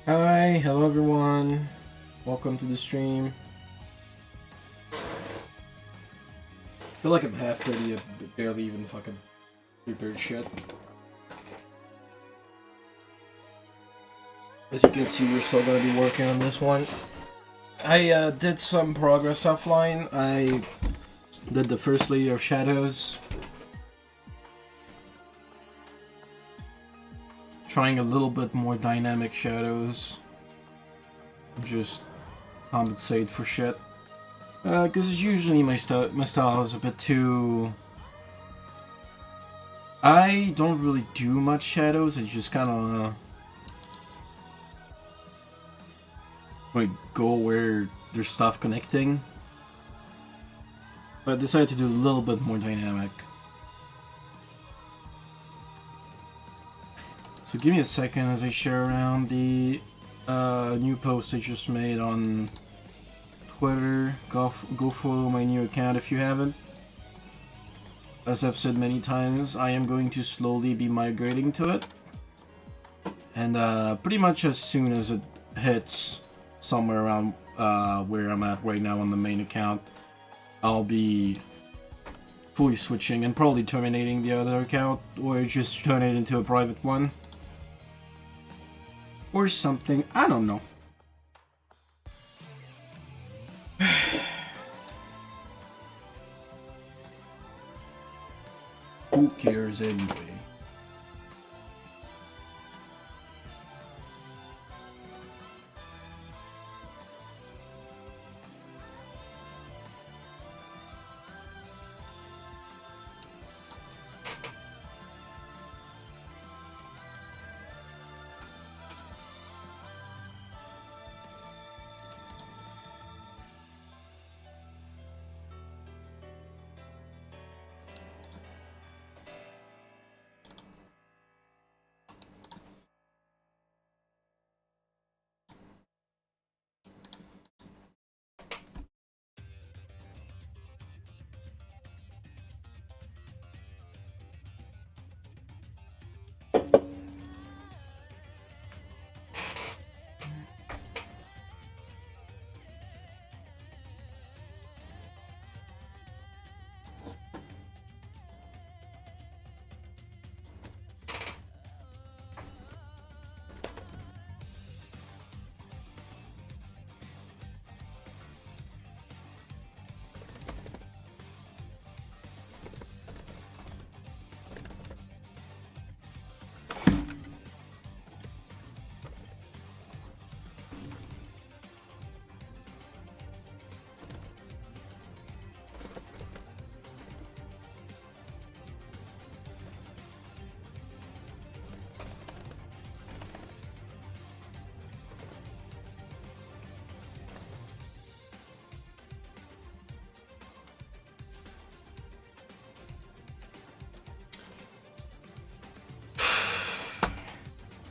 Hi, hello everyone. Welcome to the stream. Feel like I'm half ready, barely even fucking prepared shit. As you can see, we're still gonna be working on this one. I did some progress offline. I did the first layer of shadows. Trying a little bit more dynamic shadows. Just compensate for shit. Because usually my style is a bit too... I don't really do much shadows, I just kind of like go where there's stuff connecting. But I decided to do a little bit more dynamic. So give me a second as I share around the new post I just made on Twitter. Go follow my new account if you haven't. As I've said many times, I am going to slowly be migrating to it. And pretty much as soon as it hits somewhere around where I'm at right now on the main account, I'll be fully switching and probably terminating the other account, or just turn it into a private one. Or something, I don't know. Who cares anyway?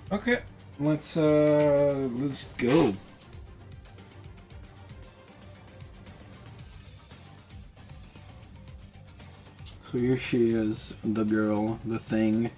Okay, let's go. So here she is, the girl, the thing.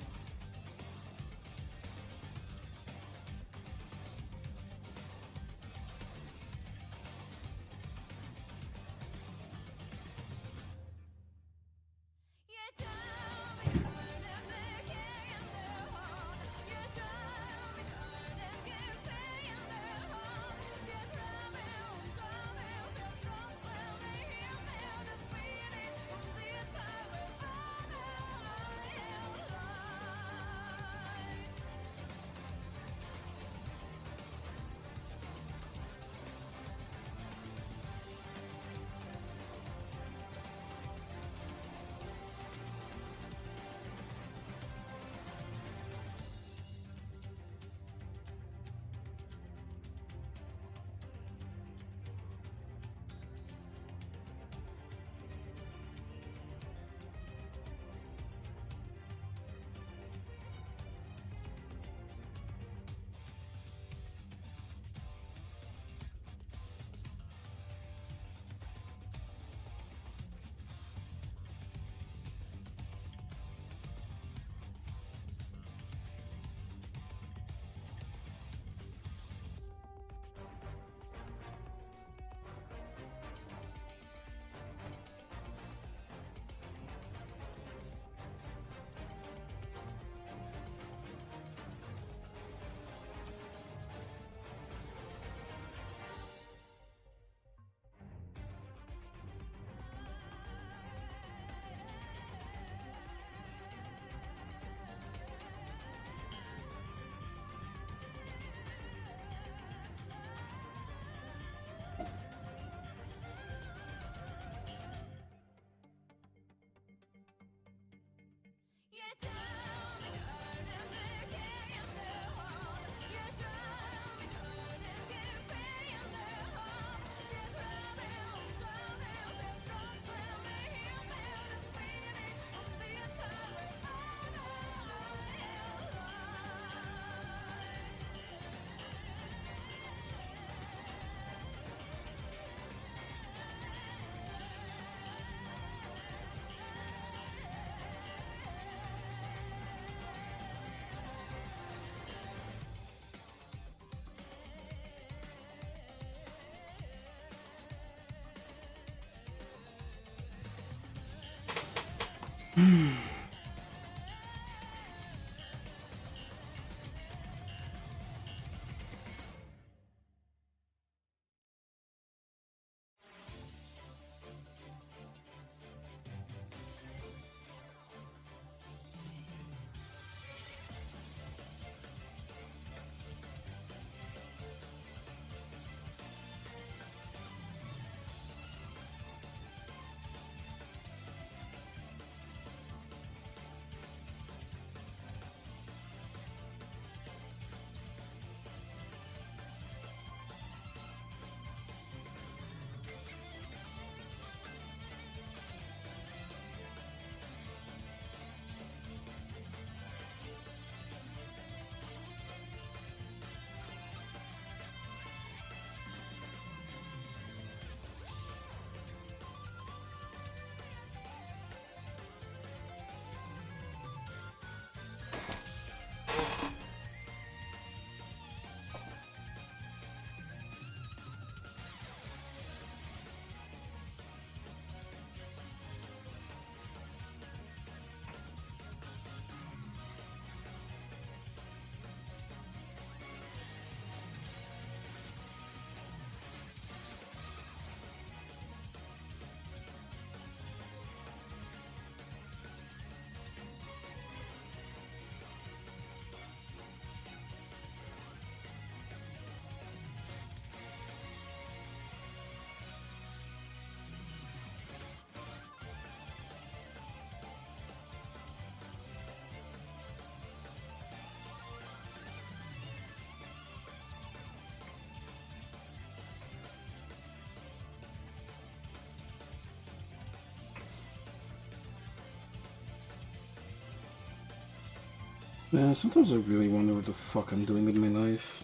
Yeah, sometimes I really wonder what the fuck I'm doing with my life.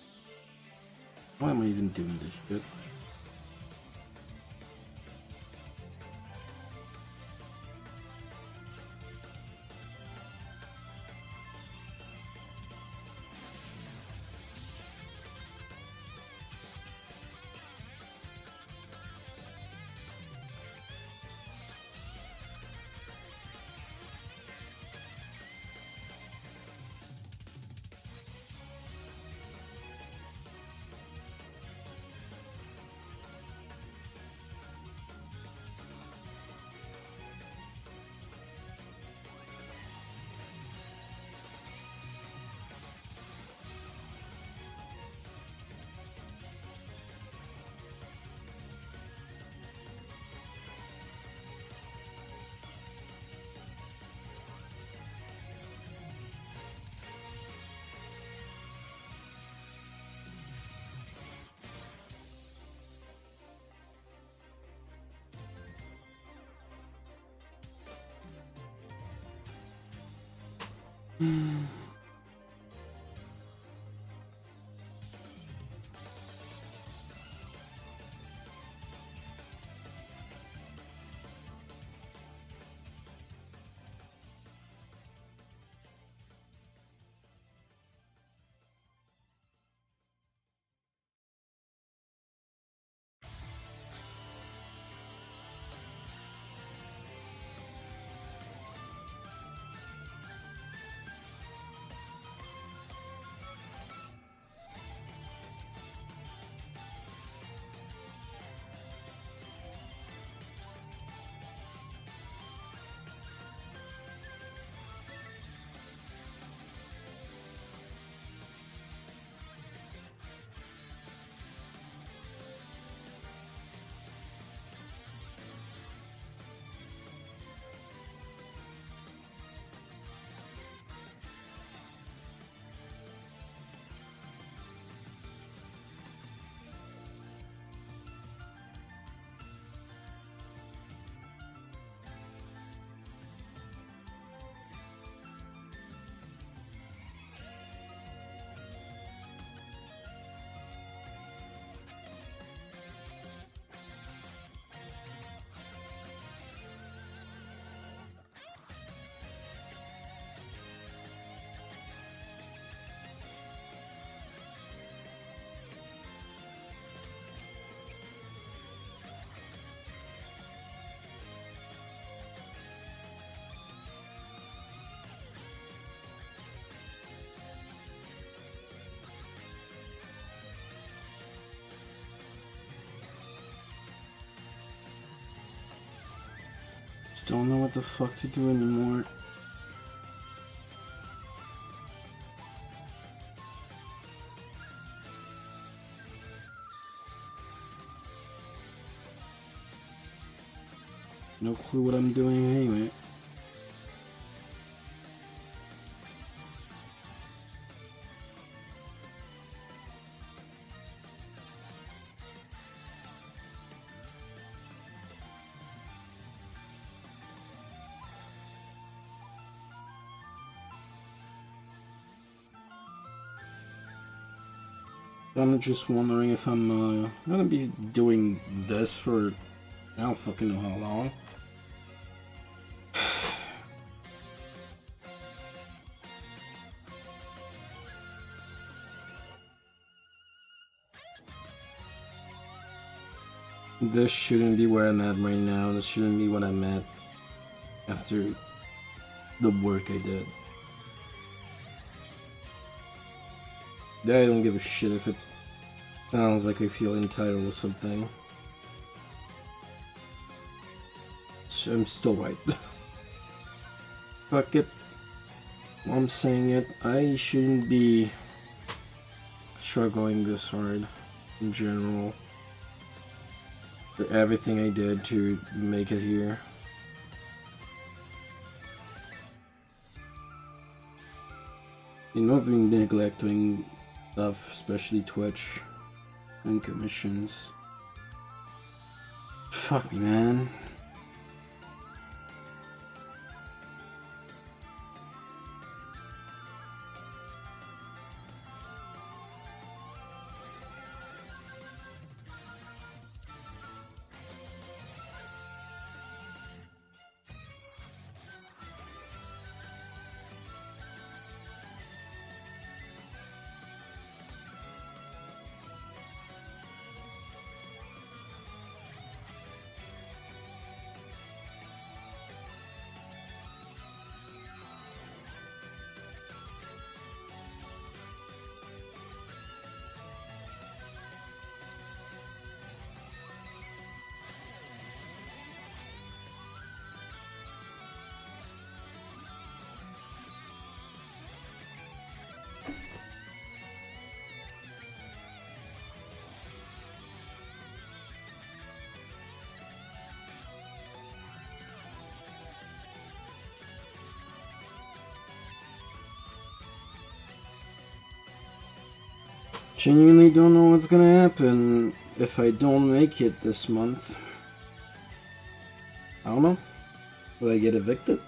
Why am I even doing this shit? just don't know what the fuck to do anymore. No clue what I'm doing anyway. I'm just wondering if I'm gonna be doing this for I don't fucking know how long. This shouldn't be where I'm at right now. This shouldn't be what I'm at after the work I did. I don't give a shit if it sounds like I feel entitled to something. So I'm still right. Fuck it. I'm saying it. I shouldn't be struggling this hard in general for everything I did to make it here. You know, I've been neglecting stuff, especially Twitch and commissions. Fuck me, man. Genuinely don't know what's gonna happen if I don't make it this month. I don't know. Will I get evicted?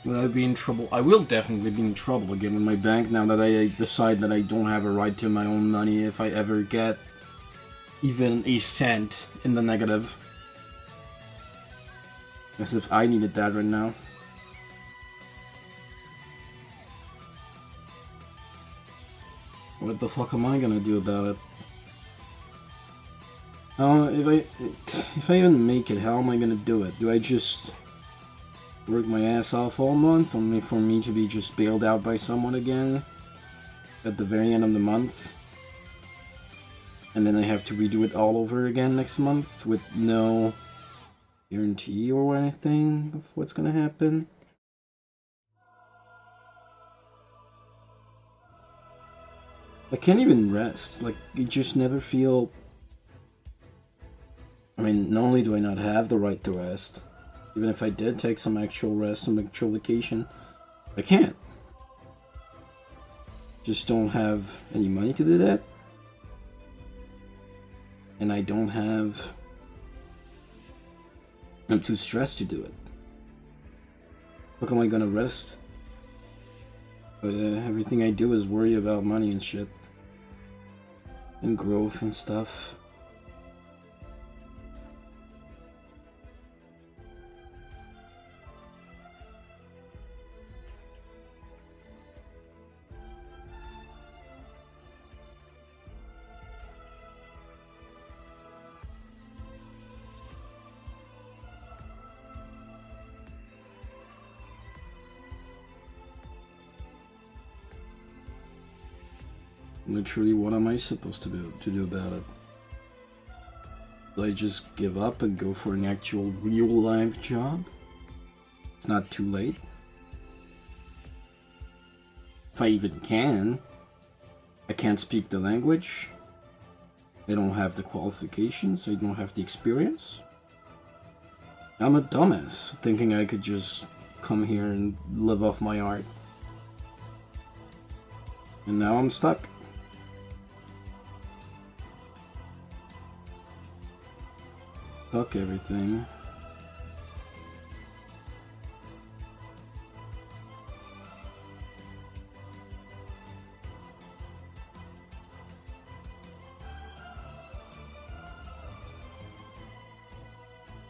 Will I be in trouble? I will definitely be in trouble again with my bank now that I decide that I don't have a right to my own money if I ever get even a cent in the negative. As if I needed that right now. What the fuck am I gonna do about it? If I even make it, how am I gonna do it? Do I just work my ass off all month only for me to be just bailed out by someone again at the very end of the month? And then I have to redo it all over again next month with no guarantee or anything of what's gonna happen? I can't even rest. Like, you just never feel... I mean, not only do I not have the right to rest, even if I did take some actual rest, some actual vacation, I can't. Just don't have any money to do that. And I don't have... I'm too stressed to do it. How am I gonna rest? Everything I do is worry about money and shit. And growth and stuff. Literally, what am I supposed to do about it? I just give up and go for an actual real life job? It's not too late. If I even can. I can't speak the language. I don't have the qualifications. I don't have the experience. I'm a dumbass thinking I could just come here and live off my art. And now I'm stuck. Fuck everything.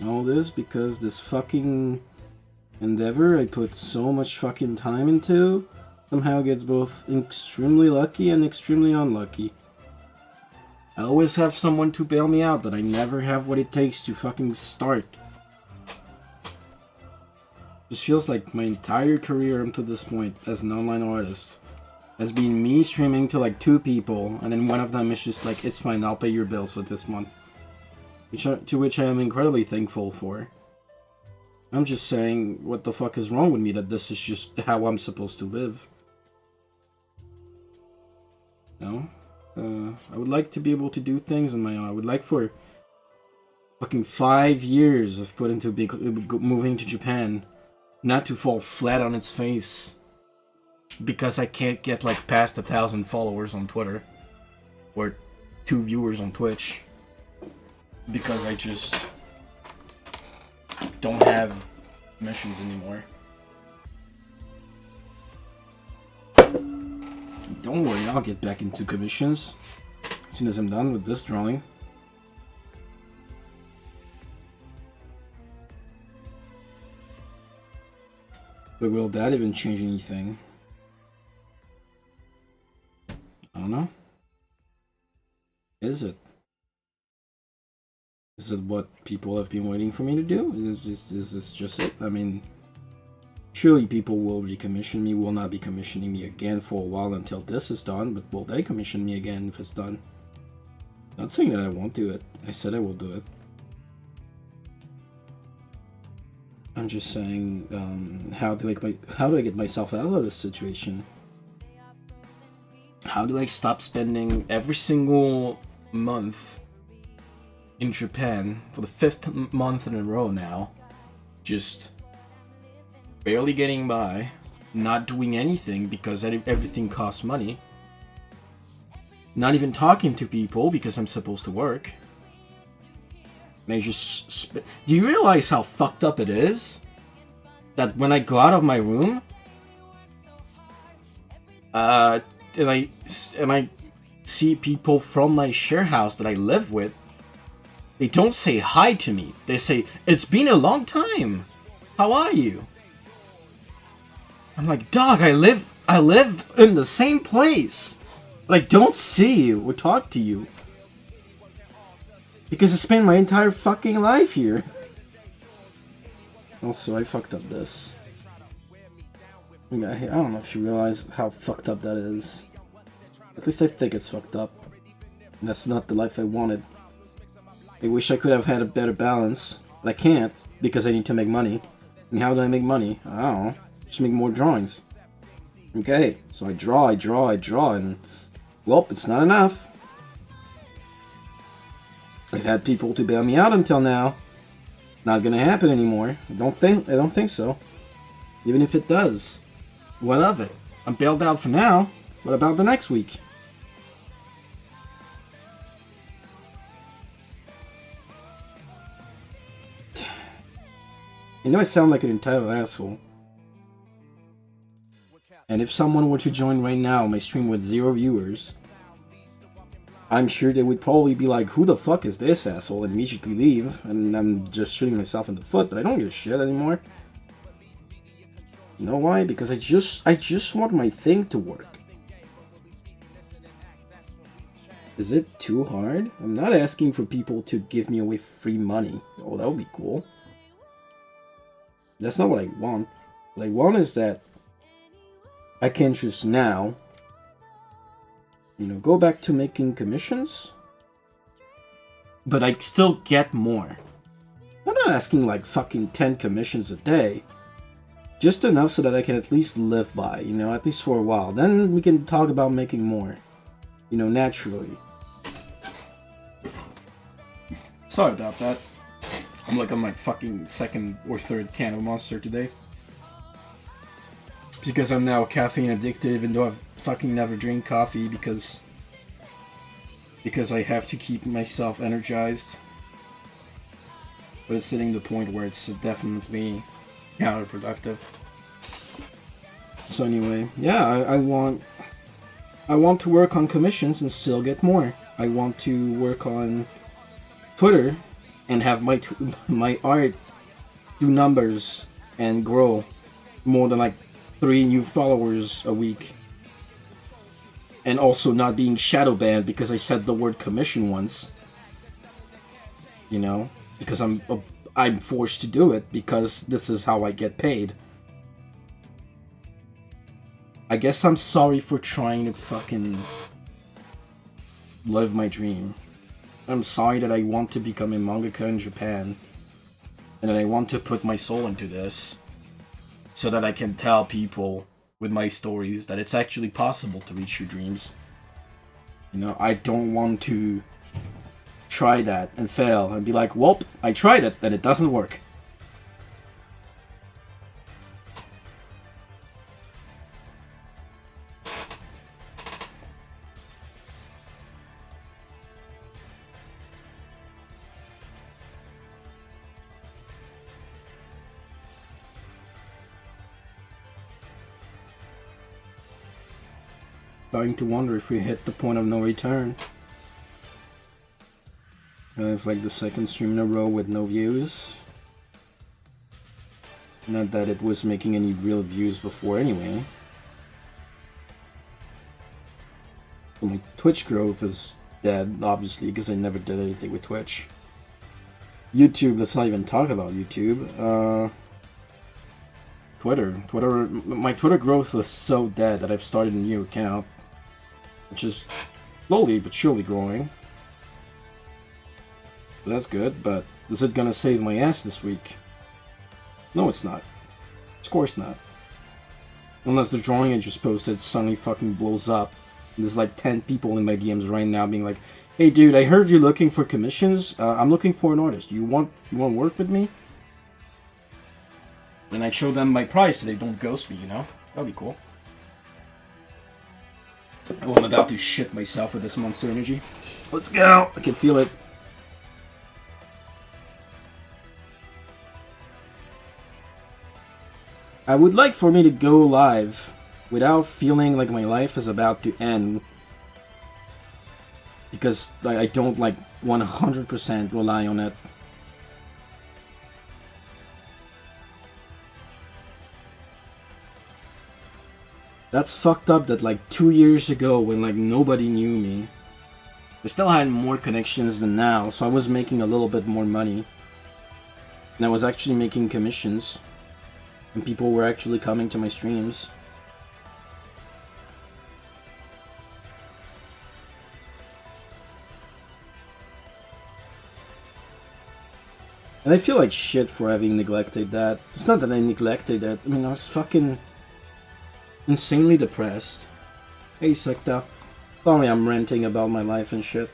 All this because this fucking endeavor I put so much fucking time into somehow gets both extremely lucky and extremely unlucky. I always have someone to bail me out, but I never have what it takes to fucking start. Just feels like my entire career up to this point as an online artist has been me streaming to like 2 people, and then one of them is just like, it's fine, I'll pay your bills for this month. To which I am incredibly thankful for. I'm just saying, what the fuck is wrong with me that this is just how I'm supposed to live? No? I would like to be able to do things on my own. I would like for fucking 5 years of put into moving to Japan not to fall flat on its face because I can't get like past 1,000 followers on Twitter or 2 viewers on Twitch because I just don't have missions anymore. Don't worry, I'll get back into commissions as soon as I'm done with this drawing. But will that even change anything? I don't know. Is it? Is it what people have been waiting for me to do? Is this just it? I mean, surely people will recommission me, will not be commissioning me again for a while until this is done, but will they commission me again if it's done? Not saying that I won't do it. I said I will do it. I'm just saying, how do I get myself out of this situation? How do I stop spending every single month in Japan for the 5th month in a row now, just barely getting by, not doing anything because everything costs money, not even talking to people because I'm supposed to work, and I just do you realize how fucked up it is that when I go out of my room and I see people from my share house that I live with, they don't say hi to me. They say, "It's been a long time. How are you?" I'm like, dog, I live in the same place, but I don't see you or talk to you because I spent my entire fucking life here. Also, I fucked up this. I don't know if you realize how fucked up that is. At least I think it's fucked up. And that's not the life I wanted. I wish I could have had a better balance, but I can't because I need to make money. And how do I make money? I don't know. Just make more drawings. Okay, so I draw, and well, it's not enough. I've had people to bail me out until now. Not gonna happen anymore. I don't think so. Even if it does, what of it? I'm bailed out for now. What about the next week? You know I sound like an entitled asshole. And if someone were to join right now my stream with 0 viewers, I'm sure they would probably be like, who the fuck is this asshole, and immediately leave, and I'm just shooting myself in the foot, but I don't give a shit anymore. You know why? Because I just want my thing to work. Is it too hard? I'm not asking for people to give me away free money. Oh, that would be cool. That's not what I want. What I want is that I can just now, go back to making commissions but I still get more. I'm not asking like fucking 10 commissions a day. Just enough so that I can at least live by, you know, at least for a while. Then we can talk about making more, you know, naturally. Sorry about that. I'm like on my fucking second or third can of Monster today. Because I'm now caffeine addicted, even though I've fucking never drink coffee because I have to keep myself energized. But it's hitting the point where it's definitely counterproductive. So anyway, yeah, I want to work on commissions and still get more. I want to work on Twitter and have my art do numbers and grow more than like 3 new followers a week. And also not being shadow banned because I said the word commission once. You know, because I'm forced to do it because this is how I get paid. I guess I'm sorry for trying to fucking live my dream. I'm sorry that I want to become a mangaka in Japan. And that I want to put my soul into this. So that I can tell people with my stories that it's actually possible to reach your dreams. You know, I don't want to try that and fail and be like, well, I tried it and it doesn't work. Starting to wonder if we hit the point of no return. It's like the second stream in a row with no views. Not that it was making any real views before anyway. So my Twitch growth is dead, obviously, because I never did anything with Twitch. YouTube, let's not even talk about YouTube. Twitter, my Twitter growth is so dead that I've started a new account. Which is slowly but surely growing. So that's good, but is it gonna save my ass this week? No, it's not. Of course not. Unless the drawing I just posted suddenly fucking blows up. There's like 10 people in my DMs right now being like, hey dude, I heard you're looking for commissions. I'm looking for an artist. You want to work with me? And I show them my price so they don't ghost me, you know? That'd be cool. Oh, I'm about to shit myself with this monster energy. Let's go! I can feel it. I would like for me to go live without feeling like my life is about to end. Because I don't like 100% rely on it. That's fucked up that like 2 years ago when like nobody knew me, I still had more connections than now, so I was making a little bit more money. And I was actually making commissions. And people were actually coming to my streams. And I feel like shit for having neglected that. It's not that I neglected it, I mean I was fucking insanely depressed. Hey Sekta. Sorry I'm ranting about my life and shit.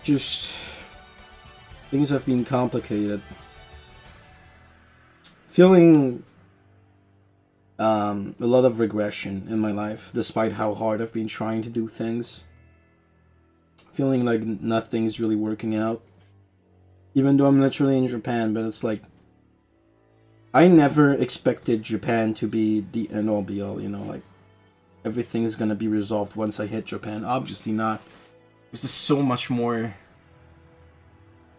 Just... things have been complicated. Feeling a lot of regression in my life, despite how hard I've been trying to do things. Feeling like nothing's really working out. Even though I'm literally in Japan, but it's like... I never expected Japan to be the end-all be-all, you know, like, everything is gonna be resolved once I hit Japan. Obviously not. Because there's so much more...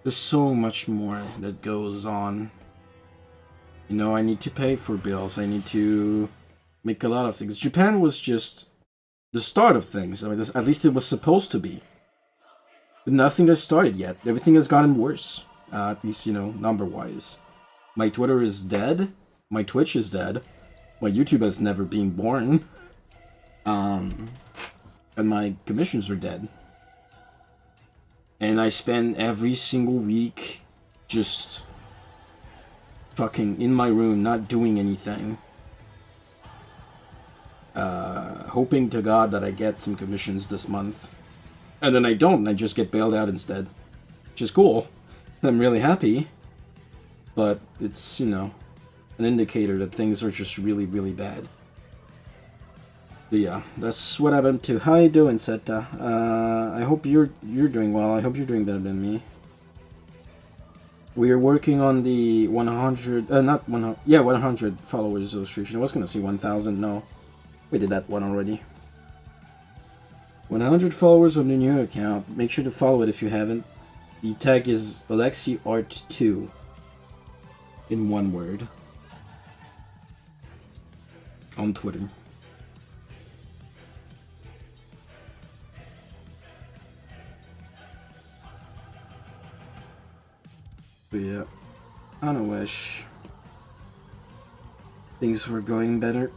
There's so much more that goes on. You know, I need to pay for bills, I need to make a lot of things. Japan was just the start of things. I mean, at least it was supposed to be. But nothing has started yet. Everything has gotten worse. At least, you know, number-wise. My Twitter is dead. My Twitch is dead. My YouTube has never been born. And my commissions are dead. And I spend every single week just fucking in my room, not doing anything. Hoping to God that I get some commissions this month. And then I don't, and I just get bailed out instead. Which is cool. And I'm really happy. But it's, you know, an indicator that things are just really, really bad. But yeah, that's what happened to. How you doing, Seta? I hope you're doing well. I hope you're doing better than me. We are working on the 100, not 100, yeah, 100 followers illustration. I was gonna say 1,000, no. We did that one already. 100 followers on the new account. Make sure to follow it if you haven't. The tag is Alexy Art 2 in one word on Twitter. But yeah, I don't wish things were going better.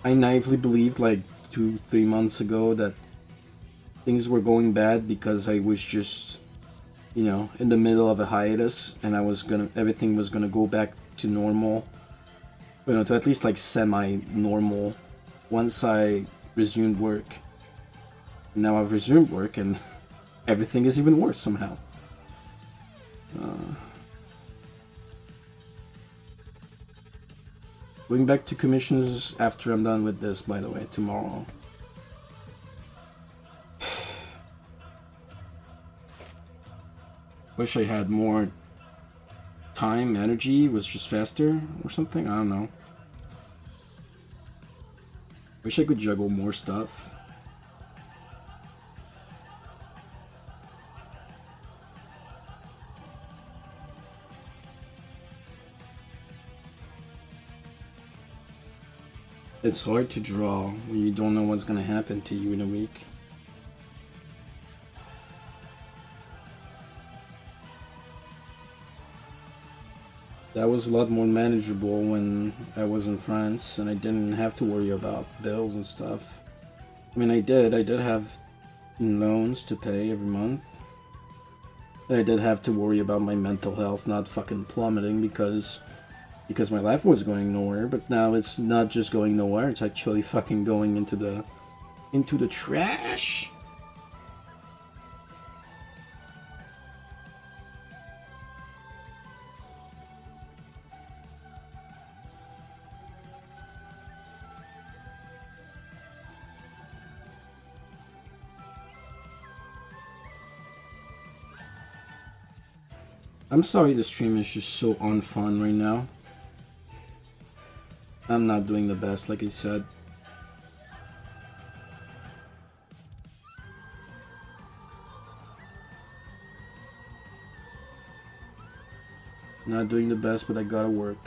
I naively believed like 2-3 months ago that things were going bad because I was just, you know, in the middle of a hiatus and everything was gonna go back to normal. You know, to at least like semi-normal once I resumed work. Now I've resumed work and everything is even worse somehow. Going back to commissions after I'm done with this, by the way, tomorrow. Wish I had more time, energy, was just faster or something, I don't know. Wish I could juggle more stuff. It's hard to draw when you don't know what's gonna happen to you in a week. That was a lot more manageable when I was in France and I didn't have to worry about bills and stuff. I mean, I did have loans to pay every month. And I did have to worry about my mental health not fucking plummeting because my life was going nowhere, but now it's not just going nowhere, it's actually fucking going into the trash. I'm sorry the stream is just so unfun right now. I'm not doing the best, like I said. Not doing the best, but I gotta work.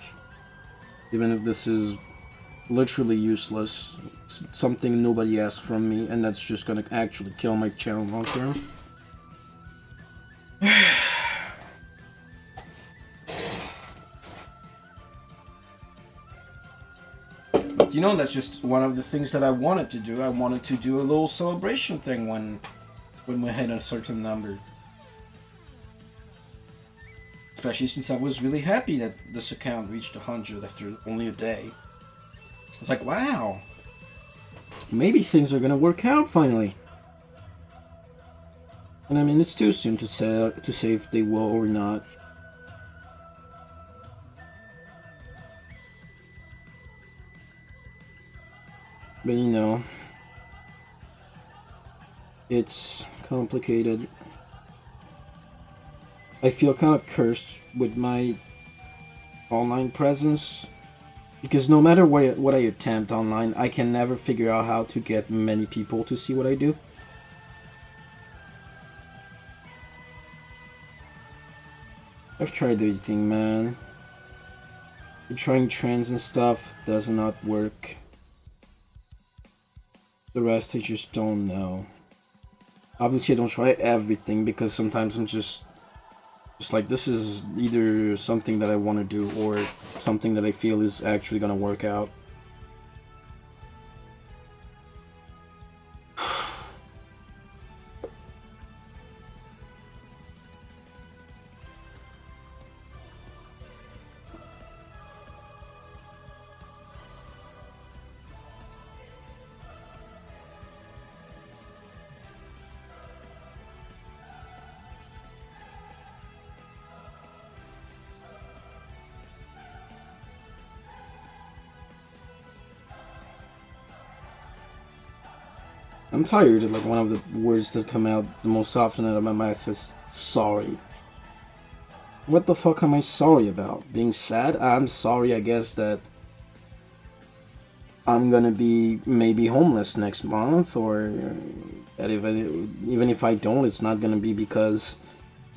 Even if this is literally useless. It's something nobody asked from me, and that's just gonna actually kill my channel long term. You know, that's just one of the things that I wanted to do. I wanted to do a little celebration thing when we hit a certain number. Especially since I was really happy that this account reached 100 after only a day. I was like, wow. Maybe things are gonna work out finally. And I mean, it's too soon to say if they will or not. But you know, it's complicated. I feel kind of cursed with my online presence because no matter what I attempt online, I can never figure out how to get many people to see what I do. I've tried everything, man. Trying trends and stuff does not work. The rest I just don't know. Obviously I don't try everything because sometimes I'm just like, this is either something that I want to do or something that I feel is actually gonna work out. I'm tired. Like, one of the words that come out the most often out of my mouth is sorry. What the fuck am I sorry about? Being sad? I'm sorry, I guess, that I'm gonna be maybe homeless next month, or that even if I don't, it's not gonna be because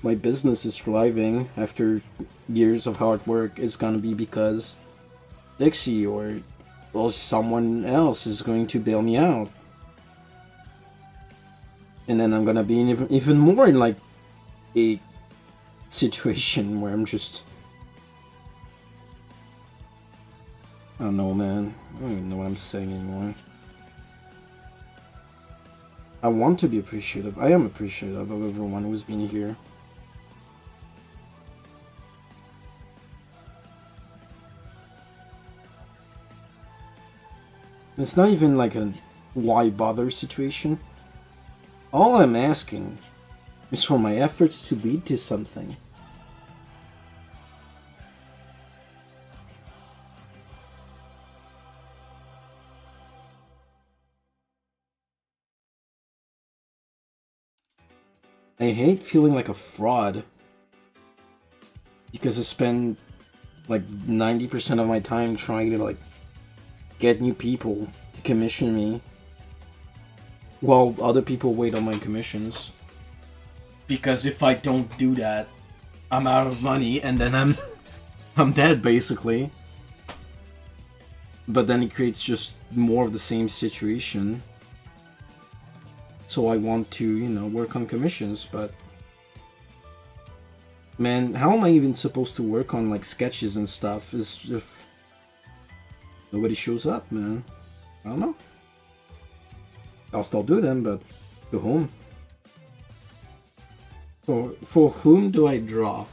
my business is thriving after years of hard work. It's gonna be because Dixie or well, someone else is going to bail me out. And then I'm gonna be in even more in like a situation where I'm just, I don't know, man. I don't even know what I'm saying anymore. I want to be appreciative. I am appreciative of everyone who's been here. It's not even like a why bother situation. All I'm asking is for my efforts to lead to something. I hate feeling like a fraud because I spend like 90% of my time trying to like get new people to commission me while other people wait on my commissions. Because if I don't do that, I'm out of money and then I'm dead basically. But then it creates just more of the same situation. So I want to, you know, work on commissions, but man, how am I even supposed to work on like sketches and stuff if nobody shows up, man? I don't know. I'll still do them, but to whom? For whom do I draw?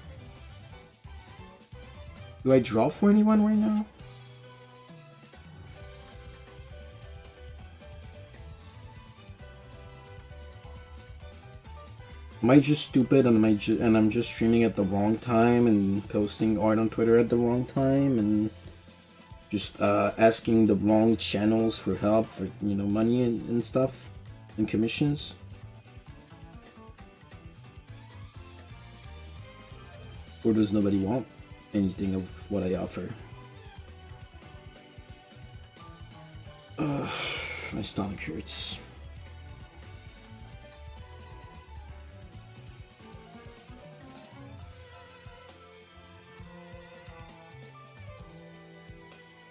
Do I draw for anyone right now? Am I just stupid and I'm just streaming at the wrong time and posting art on Twitter at the wrong time and just asking the wrong channels for help for, you know, money and stuff and commissions? Or does nobody want anything of what I offer? My stomach hurts.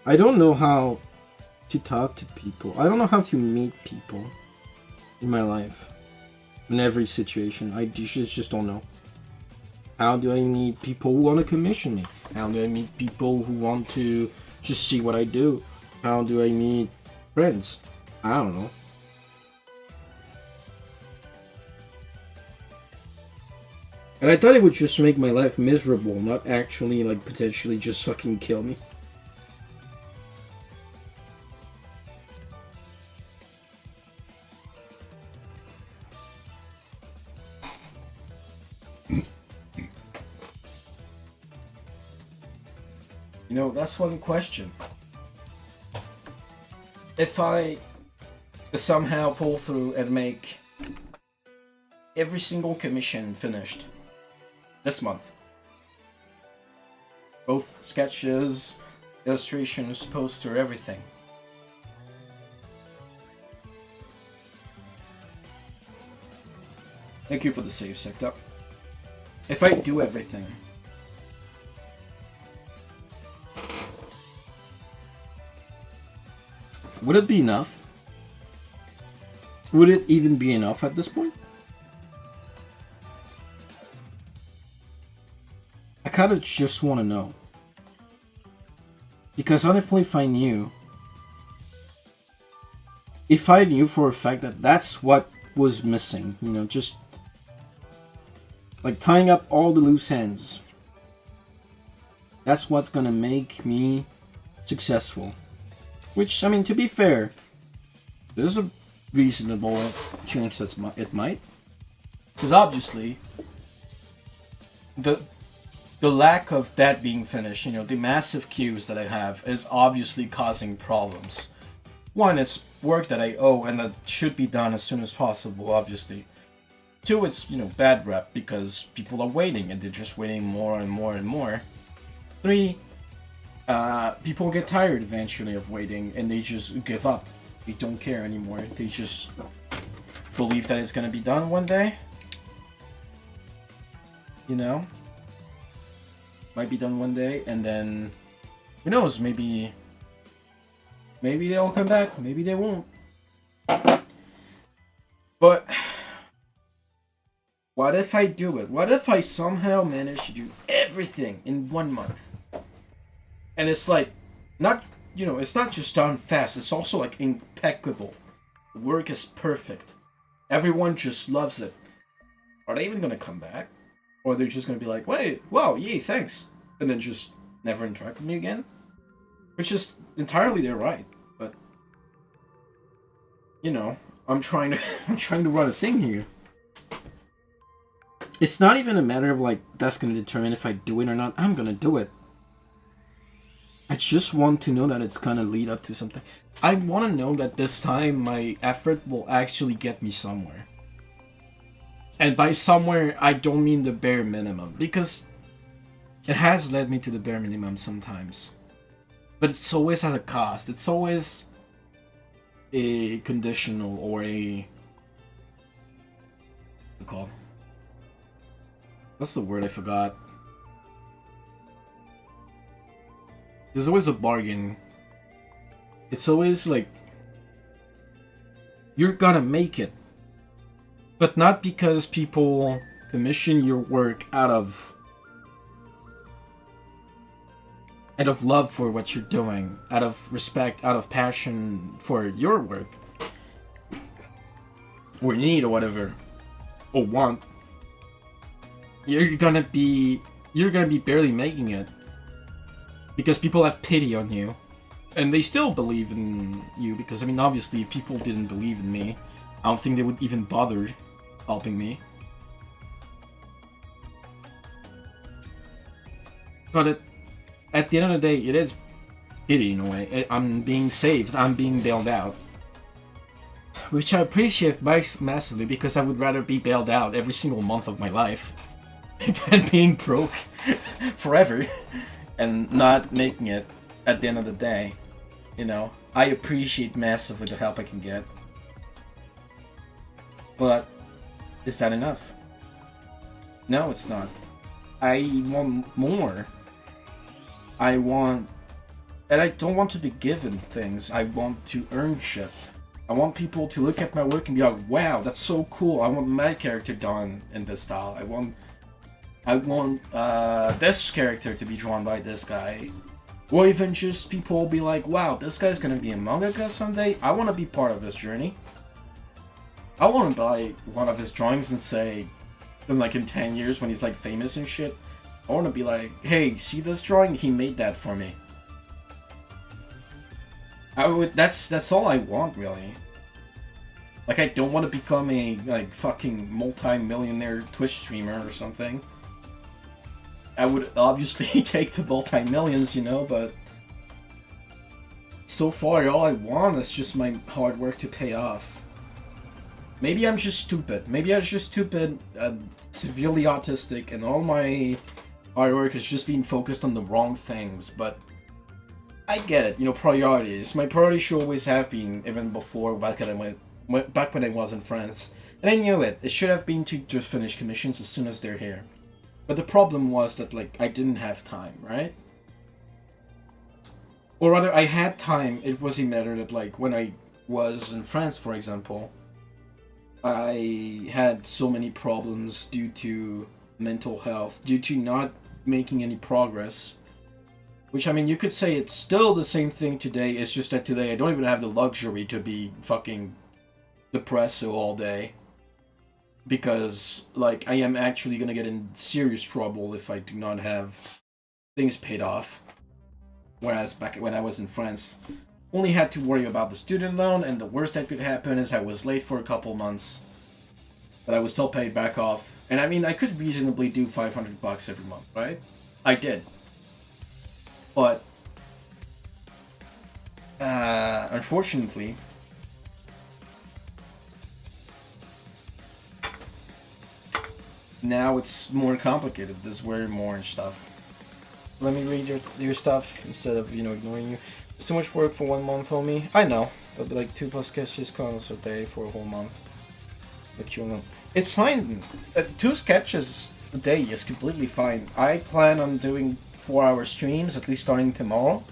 I don't know how to talk to people. I don't know how to meet people in my life. In every situation. I just don't know. How do I meet people who want to commission me? How do I meet people who want to just see what I do? How do I meet friends? I don't know. And I thought it would just make my life miserable, not actually, like, potentially just fucking kill me. You know, that's one question. If I somehow pull through and make every single commission finished this month, both sketches, illustrations, poster, everything, thank you for the save, Sector. If I do everything, would it be enough? Would it even be enough at this point? I kind of just want to know. Because honestly, if I knew for a fact that that's what was missing, you know, just like tying up all the loose ends, that's what's gonna make me successful. Which, I mean, to be fair, there's a reasonable chance that it might. Because obviously, the lack of that being finished, you know, the massive queues that I have is obviously causing problems. one, it's work that I owe and that should be done as soon as possible, obviously. Two, it's, bad rep because people are waiting and they're just waiting more and more and more. Three, people get tired eventually of waiting and they just give up. They don't care anymore. They just believe that it's gonna be done one day. Might be done one day, and then who knows, maybe they'll come back, maybe they won't. But what if I do it? What if I somehow manage to do everything in 1 month? And it's like, not, it's not just done fast, it's also like impeccable. The work is perfect. Everyone just loves it. Are they even gonna come back? Or they're just gonna be like, wait, wow, yay, thanks. And then just never interact with me again? Which is entirely their right. But, I'm trying to run a thing here. It's not even a matter of like, that's gonna determine if I do it or not. I'm gonna do it. I just want to know that it's gonna lead up to something. I want to know that this time my effort will actually get me somewhere. And by somewhere, I don't mean the bare minimum, because it has led me to the bare minimum sometimes. But it's always at a cost. It's always a conditional or a... what's it called? What's the word I forgot? There's always a bargain. It's always like, you're gonna make it. But not because people commission your work out of love for what you're doing, out of respect, out of passion for your work, or need, or whatever, or want. You're gonna be barely making it because people have pity on you, and they still believe in you. Because obviously, if people didn't believe in me, I don't think they would even bother helping me. But at the end of the day, it is pity in a way. I'm being saved. I'm being bailed out. Which I appreciate massively, because I would rather be bailed out every single month of my life than being broke forever and not making it at the end of the day. I appreciate massively the help I can get. But is that enough? No, it's not. I want more. And I don't want to be given things. I want to earn shit. I want people to look at my work and be like, wow, that's so cool. I want my character done in this style. I want this character to be drawn by this guy. Or even just people be like, wow, this guy's gonna be a mangaka someday. I want to be part of this journey. I want to buy one of his drawings and say, in 10 years when he's famous and shit, I want to be like, hey, see this drawing? He made that for me. That's all I want, really. I don't want to become a fucking multi-millionaire Twitch streamer or something. I would obviously take the multi-millions, but so far all I want is just my hard work to pay off. Maybe I'm just stupid. Maybe I'm just stupid, severely autistic, and all my hard work is just being focused on the wrong things, but I get it. Priorities. My priorities should always have been, even before, back when I was in France. And I knew it. It should have been to just finish commissions as soon as they're here. But the problem was that, I didn't have time, right? Or rather, I had time. It was a matter that, when I was in France, for example, I had so many problems due to mental health, due to not making any progress. Which, you could say it's still the same thing today. It's just that today I don't even have the luxury to be fucking depressed all day. Because, I am actually gonna get in serious trouble if I do not have things paid off. Whereas back when I was in France, only had to worry about the student loan, and the worst that could happen is I was late for a couple months. But I was still paid back off. And I could reasonably do $500 every month, right? I did. But unfortunately, now it's more complicated. There's way more and stuff. Let me read your stuff instead of, you know, ignoring you. It's too much work for 1 month, homie. I know. That'll be like 2+ sketches counts a day for a whole month. But you know, it's fine. 2 sketches a day is completely fine. I plan on doing 4-hour streams, at least starting tomorrow.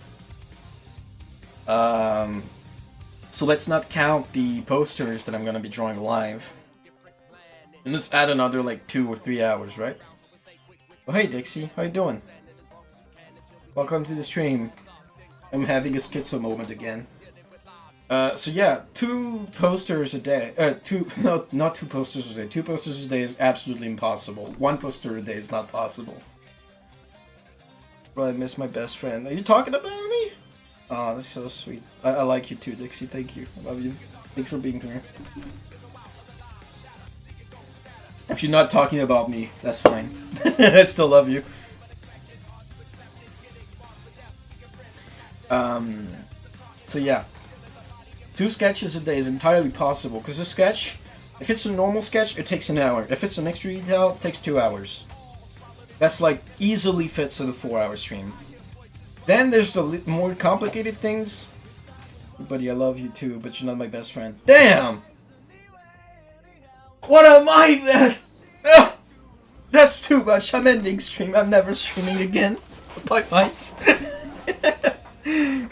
So let's not count the posters that I'm gonna be drawing live. And let's add another like 2 or 3 hours, right? Oh hey Dixie, how you doing? Welcome to the stream. I'm having a schizo moment again. So yeah, 2 posters a day. Not 2 posters a day. 2 posters a day is absolutely impossible. 1 poster a day is not possible. Bro, I miss my best friend. Are you talking about me? Oh, that's so sweet. I like you too, Dixie. Thank you. I love you. Thanks for being here. If you're not talking about me, that's fine. I still love you. So yeah. 2 sketches a day is entirely possible, because a sketch, if it's a normal sketch, it takes an hour. If it's an extra detail, it takes 2 hours. That's like, easily fits in a 4-hour stream. Then there's the more complicated things. Buddy, I love you too, but you're not my best friend. Damn! What am I then? Ugh! That's too much. I'm ending stream. I'm never streaming again. Bye bye.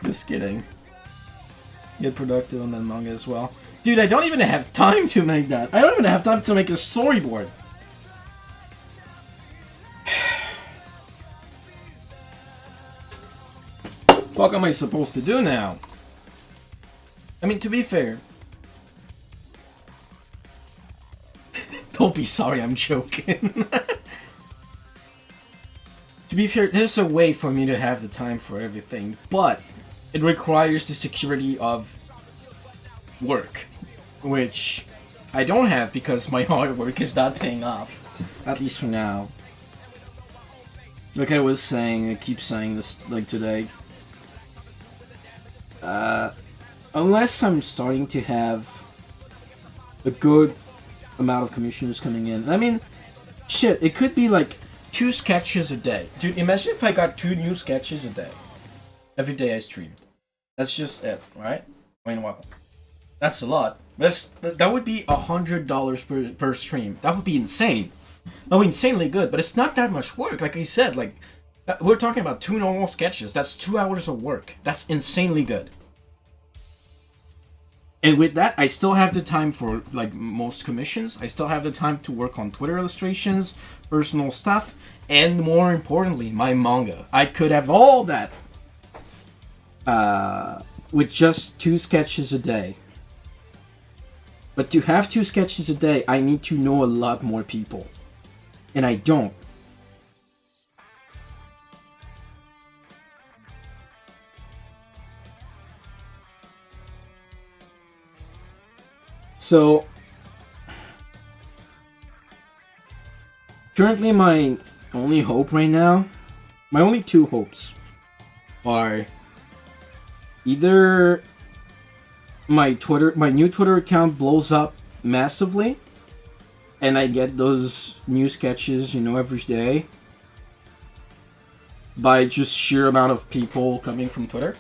Just kidding. Get productive on that manga as well. Dude, I don't even have time to make that. I don't even have time to make a storyboard. What am I supposed to do now? I mean, to be fair. Don't be sorry, I'm joking. To be fair, there's a way for me to have the time for everything, but it requires the security of work, which I don't have because my hard work is not paying off, at least for now. Like I was saying, I keep saying this like today. Unless I'm starting to have a good amount of commissions coming in. I mean, shit, it could be like 2 sketches a day. Dude, imagine if I got 2 new sketches a day. Every day I stream. That's just it, right? I mean, what? That's a lot. That would be $100 per stream. That would be insane. That would be insanely good, but it's not that much work. Like I said, like, we're talking about 2 normal sketches. That's 2 hours of work. That's insanely good. And with that, I still have the time for, like, most commissions. I still have the time to work on Twitter illustrations, personal stuff, and more importantly, my manga. I could have all that with just 2 sketches a day. But to have 2 sketches a day, I need to know a lot more people. And I don't. So, currently my only hope right now, my only 2 hopes are either my new Twitter account blows up massively and I get those new sketches, you know, every day by just sheer amount of people coming from Twitter,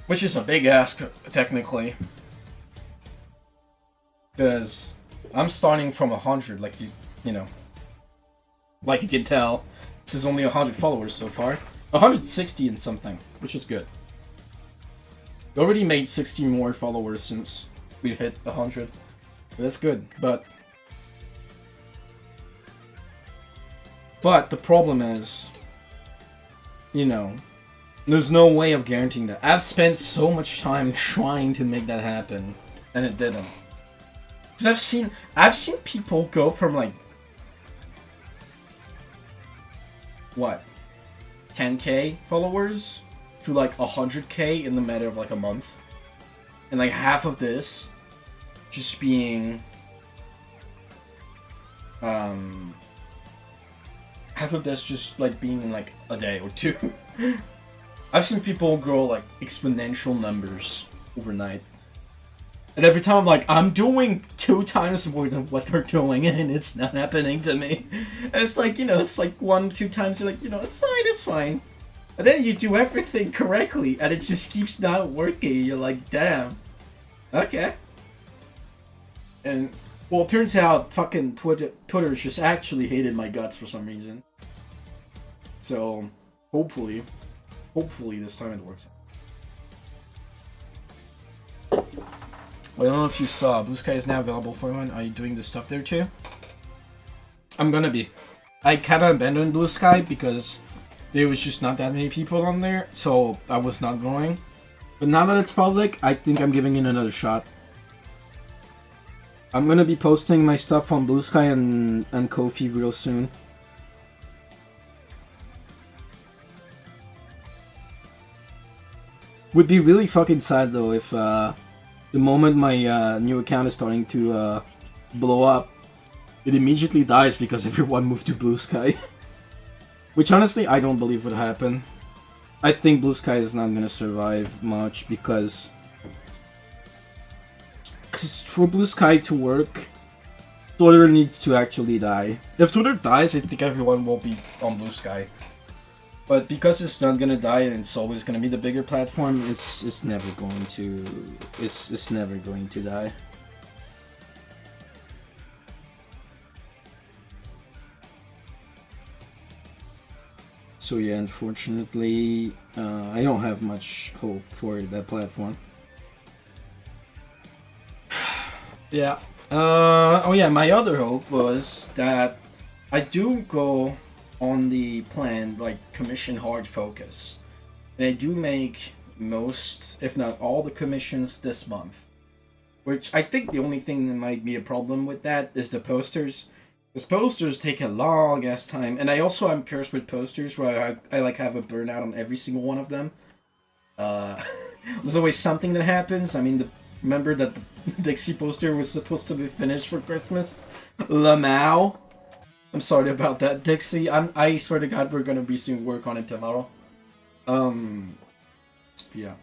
which is a big ask technically. Because I'm starting from 100, like you know, like you can tell, this is only 100 followers so far, 160 and something, which is good. We already made 60 more followers since we hit 100. That's good, but the problem is, you know, there's no way of guaranteeing that. I've spent so much time trying to make that happen, and it didn't. Because I've seen people go from like, what, 10k followers to like 100k in the matter of like a month, and like half of this just being half of this just like being in like a day or 2. I've seen people grow like exponential numbers overnight. And every time I'm like, I'm doing 2 times more than what they're doing, and it's not happening to me. And it's like, it's like 1, 2 times, you're like, it's fine. And then you do everything correctly, and it just keeps not working. You're like, damn. Okay. And, well, it turns out fucking Twitter just actually hated my guts for some reason. So, hopefully this time it works out. Well, I don't know if you saw, Blue Sky is now available for everyone. Are you doing this stuff there too? I'm gonna be. I kinda abandoned Blue Sky because there was just not that many people on there, so I was not going. But now that it's public, I think I'm giving it another shot. I'm gonna be posting my stuff on Blue Sky and Ko-fi real soon. Would be really fucking sad though if the moment my new account is starting to blow up, it immediately dies because everyone moved to Blue Sky. Which honestly I don't believe would happen. I think Blue Sky is not gonna survive much because for Blue Sky to work, Twitter needs to actually die. If Twitter dies, I think everyone will be on Blue Sky. But because it's not gonna die and it's always gonna be the bigger platform, it's never going to it's never going to die. So yeah, unfortunately, I don't have much hope for that platform. Yeah. Oh yeah, my other hope was that I do go on the plan, like, commission hard focus. And I do make most, if not all, the commissions this month. Which I think the only thing that might be a problem with that is the posters. Because posters take a long ass time. And I also am cursed with posters where I like have a burnout on every single one of them. There's always something that happens. I mean, remember that the Dixie poster was supposed to be finished for Christmas? Lamau. I'm sorry about that, Dixie. I swear to God, we're gonna be seeing work on it tomorrow. Yeah.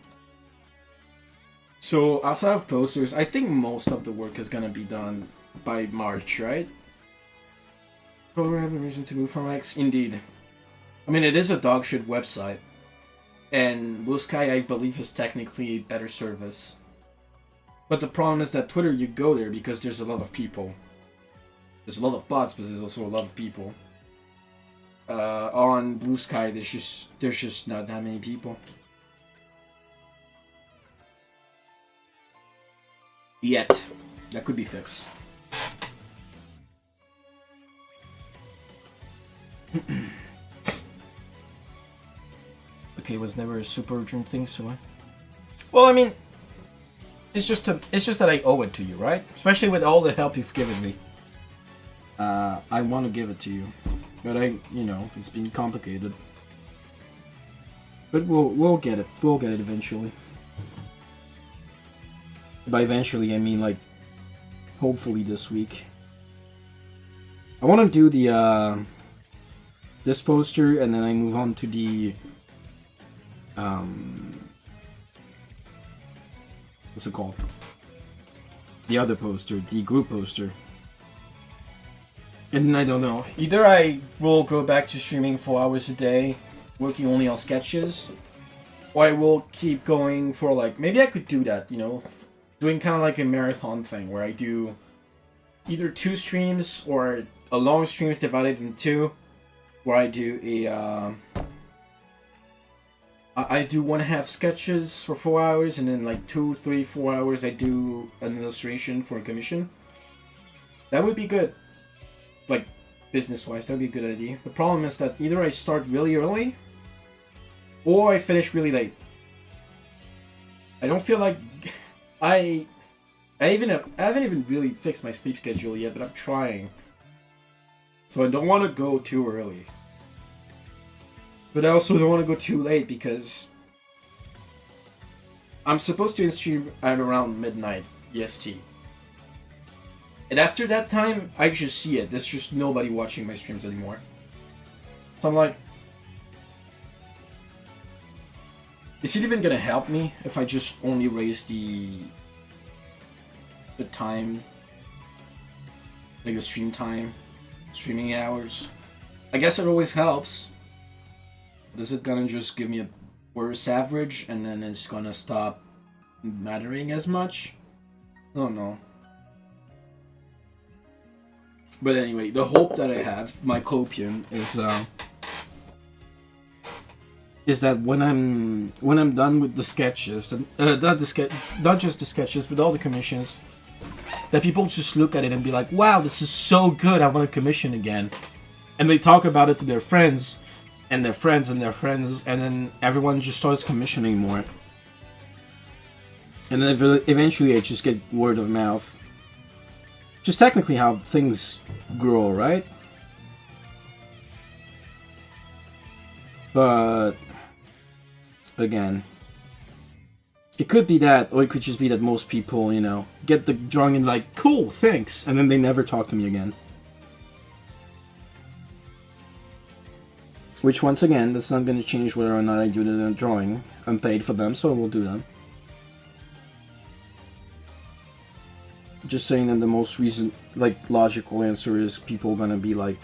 So, outside of posters, I think most of the work is gonna be done by March, right? Probably have a reason to move from X? Indeed. I mean, it is a dogshit website. And Blue Sky, I believe, is technically a better service. But the problem is that Twitter, you go there because there's a lot of people. There's a lot of bots, but there's also a lot of people. On Blue Sky, there's just not that many people. Yet. That could be fixed. Okay, it was never a super urgent thing, so I... Well, I mean, it's just that I owe it to you, right? Especially with all the help you've given me. I want to give it to you, but it's been complicated. But we'll get it. We'll get it eventually. By eventually, I mean like hopefully this week. I want to do the this poster, and then I move on to the what's it called? The other poster, the group poster. And I don't know. Either I will go back to streaming 4 hours a day, working only on sketches, or I will keep going for like, maybe I could do that, doing kind of like a marathon thing where I do either 2 streams or a long streams divided in 2, where I do I do 1.5 sketches for 4 hours, and then like 2, 3, 4 hours I do an illustration for a commission. That would be good. Like, business-wise, that would be a good idea. The problem is that either I start really early, or I finish really late. I don't feel like... I haven't even really fixed my sleep schedule yet, but I'm trying. So I don't want to go too early. But I also don't want to go too late, because I'm supposed to stream at around midnight EST. And after that time, I just see it. There's just nobody watching my streams anymore. So I'm like... Is it even gonna help me if I just only raise the time, like the stream time, streaming hours? I guess it always helps. But is it gonna just give me a worse average and then it's gonna stop mattering as much? I don't know. But anyway, the hope that I have, my copium, is that when I'm done with the sketches, not just the sketches, but all the commissions, that people just look at it and be like, "Wow, this is so good! I want to commission again," and they talk about it to their friends, and their friends, and their friends, and then everyone just starts commissioning more, and then eventually I just get word of mouth. Just technically how things grow, right? But again, it could be that, or it could just be that most people, you know, get the drawing and like, cool, thanks, and then they never talk to me again. Which, once again, that's not going to change whether or not I do the drawing. I'm paid for them, so I will do them. Just saying that the most recent, like, logical answer is people are gonna be like,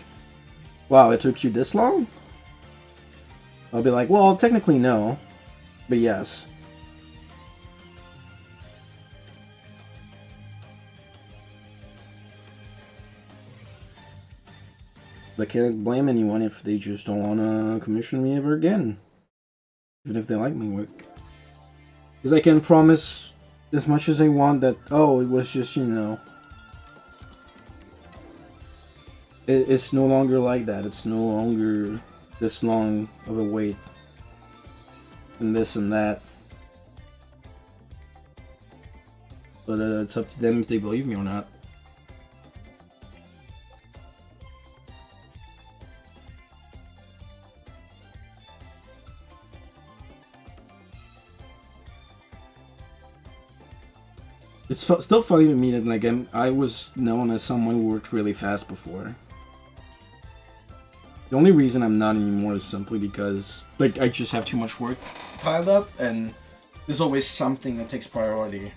wow, it took you this long? I'll be like, well, technically no, but yes. I can't blame anyone if they just don't wanna commission me ever again. Even if they like my work. Because I can promise as much as I want that, oh, it was just, you know, it's no longer like that. It's no longer this long of a wait and this and that. But it's up to them if they believe me or not. It's still funny to me that, like, I was known as someone who worked really fast before. The only reason I'm not anymore is simply because, like, I just have too much work piled up, and there's always something that takes priority.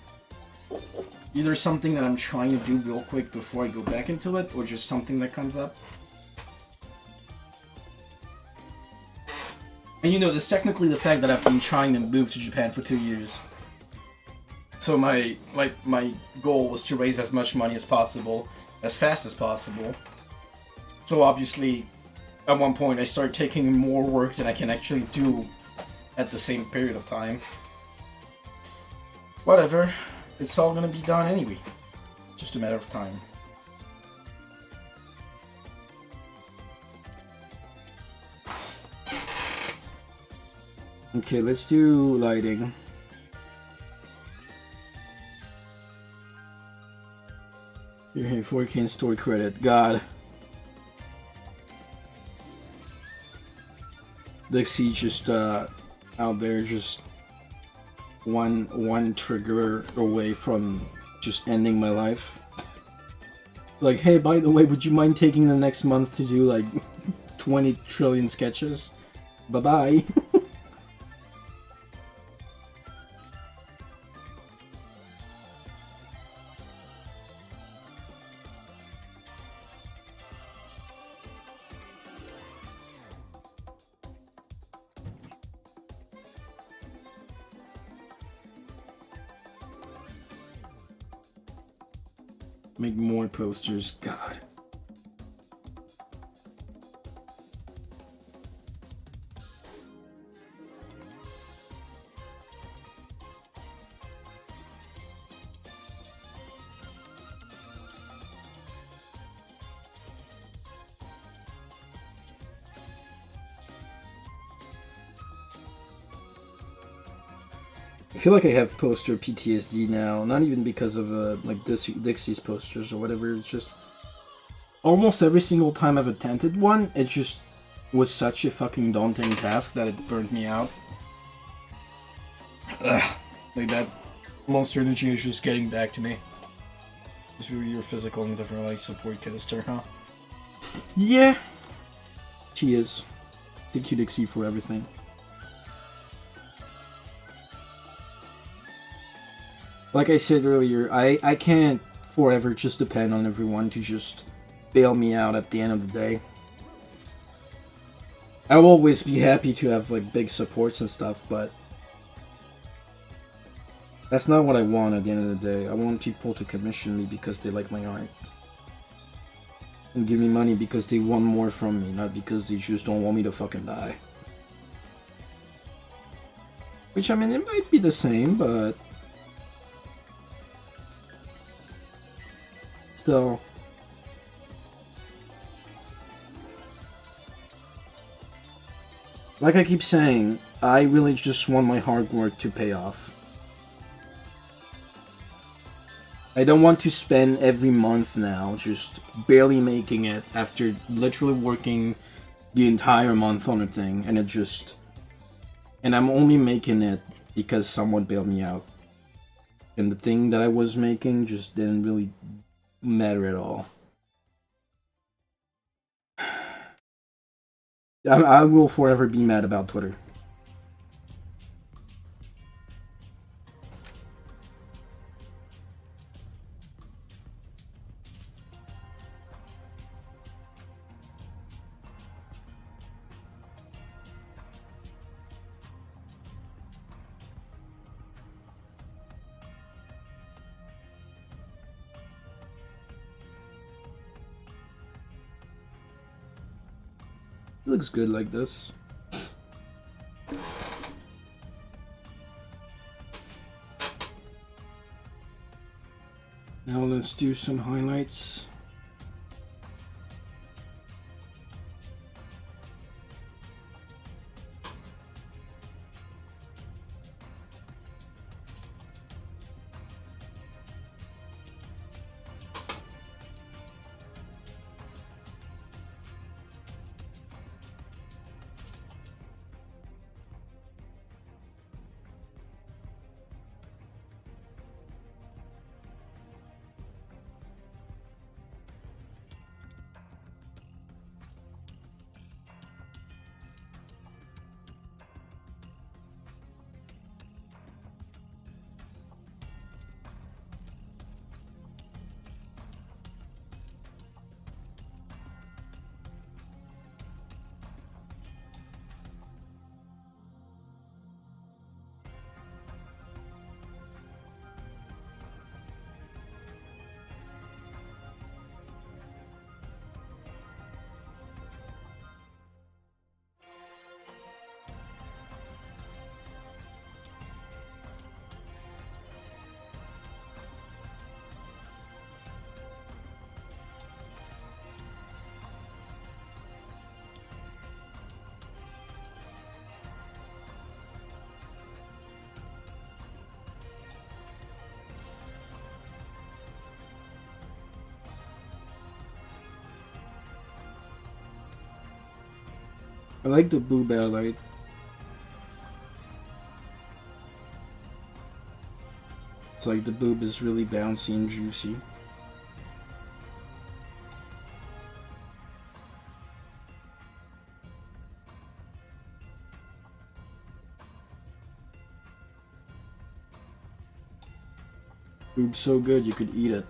Either something that I'm trying to do real quick before I go back into it, or just something that comes up. And you know, there's technically the fact that I've been trying to move to Japan for 2 years. So my goal was to raise as much money as possible, as fast as possible. So obviously, at one point I started taking more work than I can actually do at the same period of time. Whatever, it's all gonna be done anyway. Just a matter of time. Okay, let's do lighting. You're here 4K in store credit. God. Alexy just out there, just one trigger away from just ending my life. Like, hey, by the way, would you mind taking the next month to do like 20 trillion sketches? Bye bye. Make more posters. God. I feel like I have poster PTSD now, not even because of like Dixie's posters or whatever. It's just almost every single time I've attempted one, it just was such a fucking daunting task that it burned me out. Ugh, like that monster energy is just getting back to me. Just your physical and different like support canister, huh? Yeah, she is. Thank you, Dixie, for everything. Like I said earlier, I can't forever just depend on everyone to just bail me out at the end of the day. I'll always be happy to have like big supports and stuff, but that's not what I want at the end of the day. I want people to commission me because they like my art. And give me money because they want more from me, not because they just don't want me to fucking die. Which, I mean, it might be the same, but still. Like I keep saying, I really just want my hard work to pay off. I don't want to spend every month now just barely making it after literally working the entire month on a thing, and it just... And I'm only making it because someone bailed me out. And the thing that I was making just didn't really matter at all. I will forever be mad about Twitter. It looks good like this. Now let's do some highlights. I like the blue backlight. It's like the boob is really bouncy and juicy. Boob's so good you could eat it.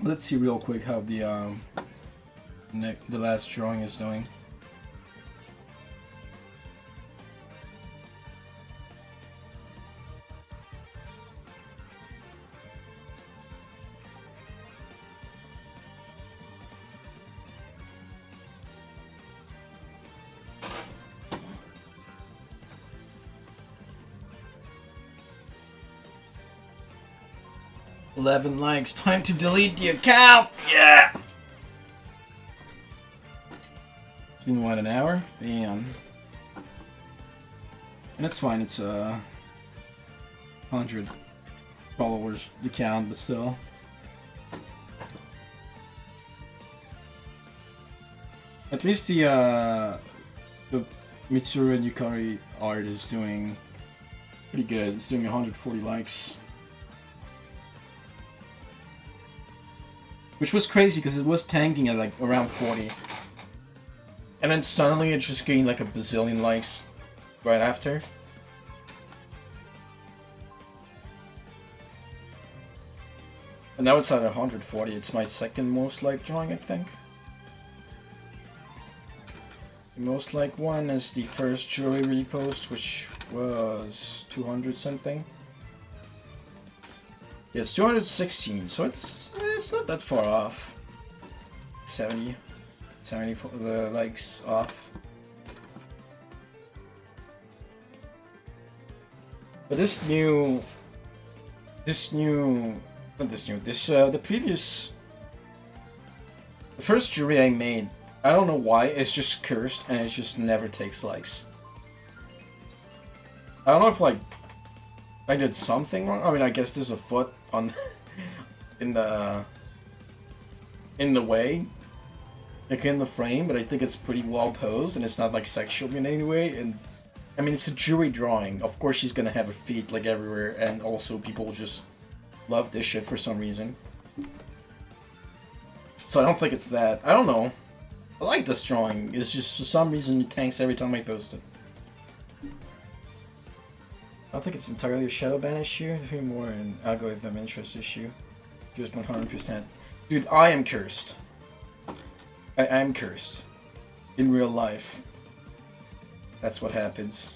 Let's see real quick how the last drawing is doing. 11 likes. Time to delete the account. Yeah. It's been what, an hour? Damn. And it's fine. It's 100 followers the count, but still. At least the Mitsuru and Yukari art is doing pretty good. It's doing 140 likes. Which was crazy because it was tanking at like around 40. And then suddenly it just gained like a bazillion likes right after. And now it's at 140. It's my second most liked drawing, I think. The most liked one is the first jury repost, which was 200 something. Yeah, it's 216, so it's not that far off. 70 likes off. But the first jury I made, I don't know why, it's just cursed and it just never takes likes. I don't know if like I did something wrong. I mean, I guess there's a foot on in the way, like in the frame, but I think it's pretty well posed and it's not like sexual in any way. And I mean, it's a jury drawing. Of course, she's gonna have her feet like everywhere, and also people just love this shit for some reason. So I don't think it's that. I don't know. I like this drawing. It's just for some reason it tanks every time I post it. I don't think it's entirely a shadow ban issue. There's more an algorithm interest issue. Just 100%. Dude, I am cursed. I am cursed. In real life. That's what happens.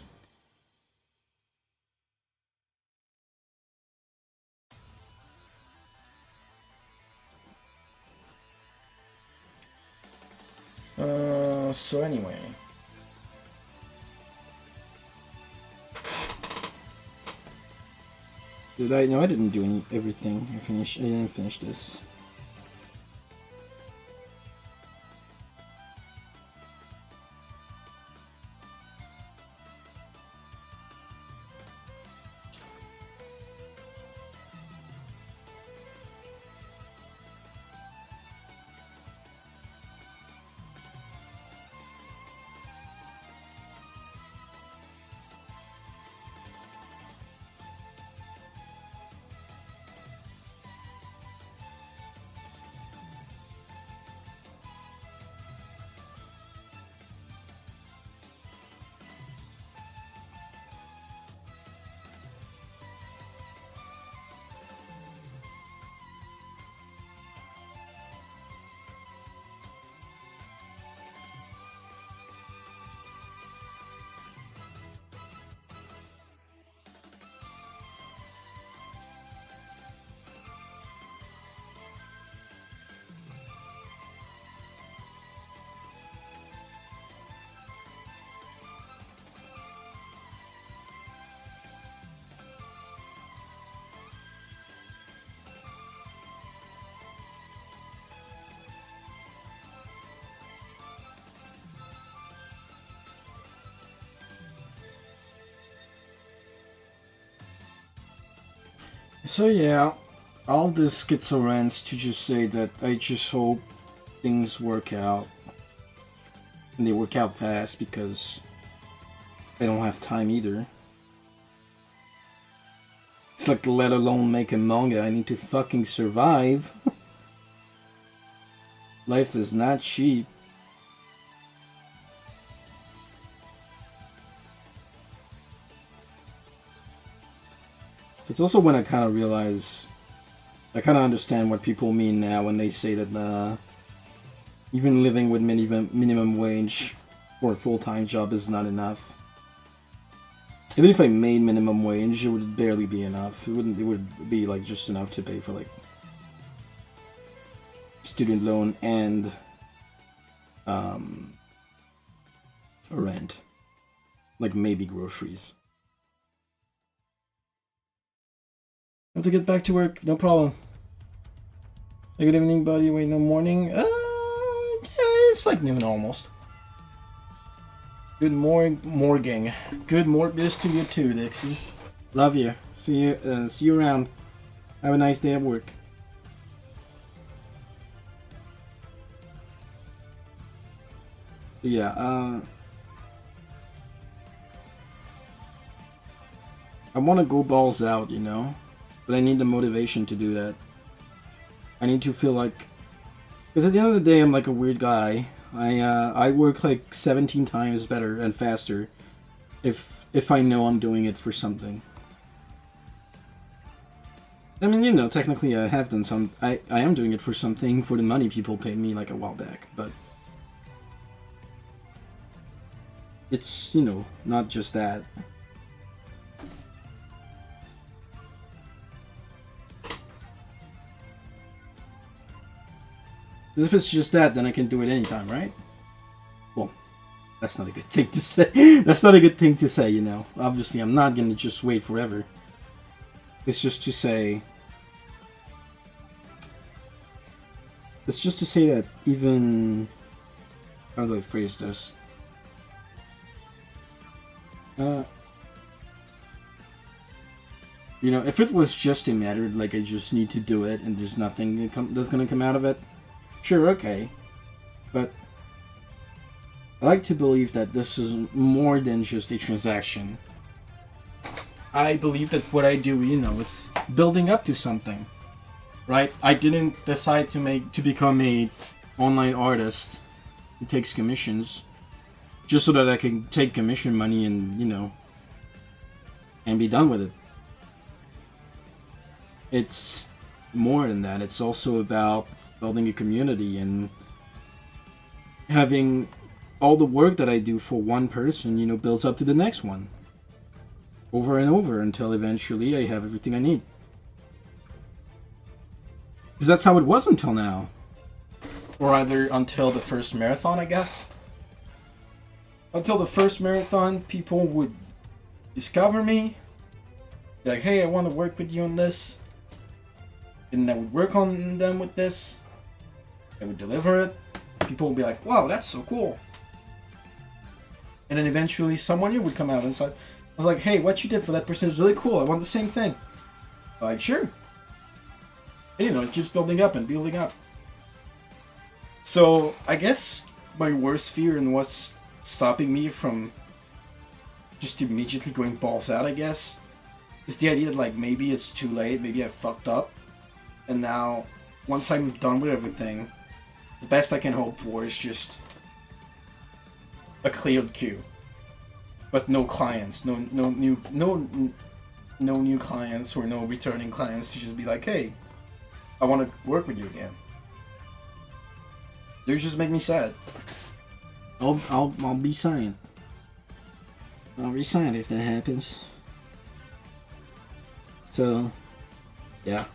So anyway. Did I? No, I didn't do everything. I didn't finish this. So yeah, all this schizo rants to just say that I just hope things work out. And they work out fast because I don't have time either. It's like, let alone make a manga, I need to fucking survive. Life is not cheap. It's also when I kind of realize, I kind of understand what people mean now when they say that even living with minimum wage for a full-time job is not enough. Even if I made minimum wage, it would barely be enough. It would be like just enough to pay for like student loan and rent, like maybe groceries. I have to get back to work, no problem. Hey, good evening, buddy. Wait, no morning. Yeah, it's like noon almost. Good morning. Good morgus to you too, Dixie. Love you. See you around. Have a nice day at work. Yeah, I want to go balls out, you know? But I need the motivation to do that. I need to feel like... Because at the end of the day, I'm like a weird guy. I work like 17 times better and faster if I know I'm doing it for something. I mean, you know, technically I have done some... I am doing it for something, for the money people paid me like a while back, but... It's, you know, not just that. Because if it's just that, then I can do it anytime, right? Well, that's not a good thing to say. That's not a good thing to say, you know. Obviously, I'm not gonna just wait forever. It's just to say... It's just to say that even... How do I phrase this? You know, if it was just a matter, like I just need to do it and there's nothing that's gonna come out of it, sure, okay. But I like to believe that this is more than just a transaction. I believe that what I do, you know, it's building up to something, right? I didn't decide to become a online artist who takes commissions just so that I can take commission money and, you know, and be done with it. It's more than that. It's also about building a community and having all the work that I do for one person, you know, builds up to the next one. Over and over until eventually I have everything I need. Because that's how it was until now. Or either until the first marathon, I guess. Until the first marathon, people would discover me. Be like, hey, I want to work with you on this. And I would work on them with this. I would deliver it. People would be like, wow, that's so cool. And then eventually someone new would come out and say, I was like, hey, what you did for that person is really cool. I want the same thing. I'm like, sure. And, you know, it keeps building up and building up. So, I guess my worst fear and what's stopping me from just immediately going balls out, I guess, is the idea that, like, maybe it's too late, maybe I fucked up. And now, once I'm done with everything, the best I can hope for is just a cleared queue, but no clients, no new clients or no returning clients to just be like, hey, I want to work with you again. They just make me sad. I'll be signed. I'll be signed if that happens. So, yeah.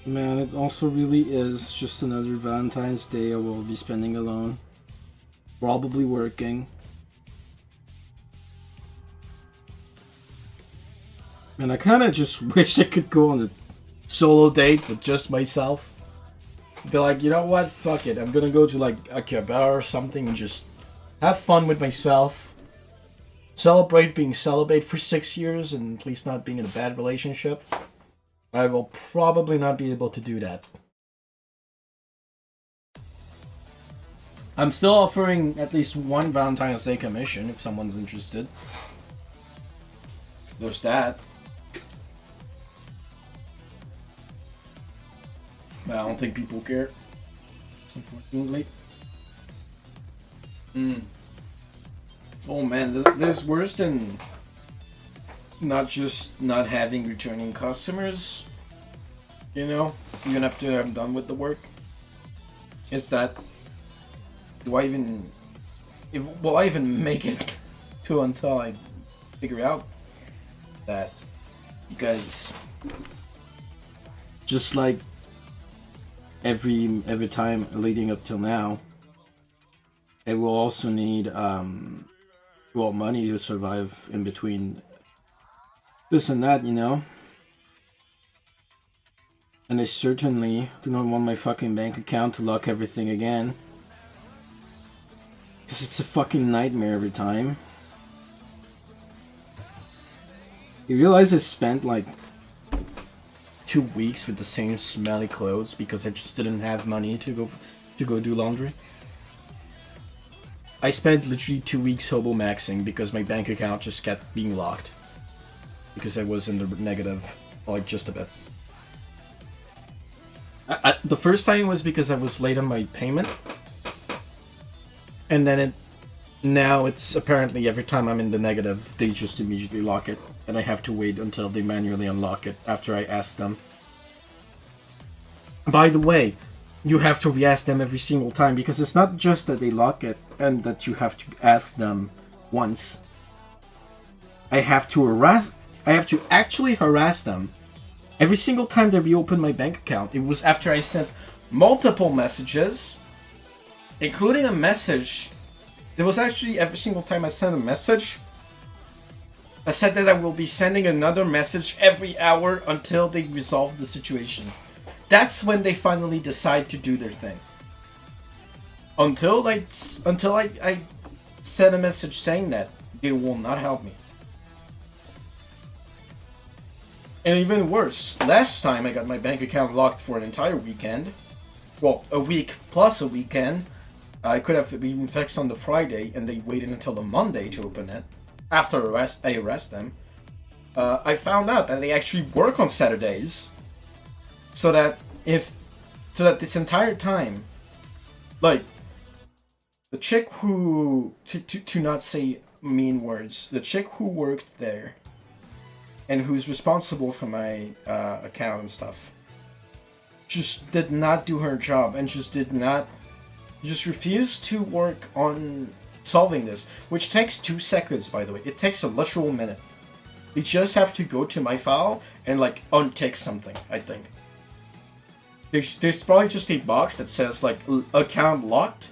Man, it also really is just another Valentine's Day I will be spending alone. Probably working. And I kinda just wish I could go on a solo date with just myself. Be like, you know what? Fuck it. I'm gonna go to like a bar or something and just have fun with myself. Celebrate being celibate for 6 years and at least not being in a bad relationship. I will probably not be able to do that. I'm still offering at least one Valentine's Day commission if someone's interested. There's that. But I don't think people care. Unfortunately. Oh man, there's worse than not just not having returning customers. You know, even after I'm done with the work. Is that will I even make it to until I figure out that? Because just like every time leading up till now, it will also need money to survive in between this and that, you know. And I certainly do not want my fucking bank account to lock everything again. Because it's a fucking nightmare every time. You realize I spent like 2 weeks with the same smelly clothes because I just didn't have money to go do laundry? I spent literally 2 weeks hobo maxing because my bank account just kept being locked. Because I was in the negative, like just a bit. The first time was because I was late on my payment. And then now it's apparently every time I'm in the negative, they just immediately lock it. And I have to wait until they manually unlock it after I ask them. By the way, you have to re-ask them every single time because it's not just that they lock it and that you have to ask them once. I have to actually harass them every single time they reopen my bank account. It was after I sent multiple messages, including a message. It was actually every single time I sent a message, I said that I will be sending another message every hour until they resolve the situation. That's when they finally decide to do their thing. Until I send a message saying that, they will not help me. And even worse, last time I got my bank account locked for an entire weekend, well, a week plus a weekend, I could have been fixed on the Friday and they waited until the Monday to open it. After I arrest them, I found out that they actually work on Saturdays, so that this entire time, like the chick who to not say mean words, the chick who worked there and who's responsible for my account and stuff, just did not do her job and just refused to work on solving this, which takes 2 seconds, by the way. It takes a literal minute. You just have to go to my file and like untick something, I think. There's probably just a box that says like account locked.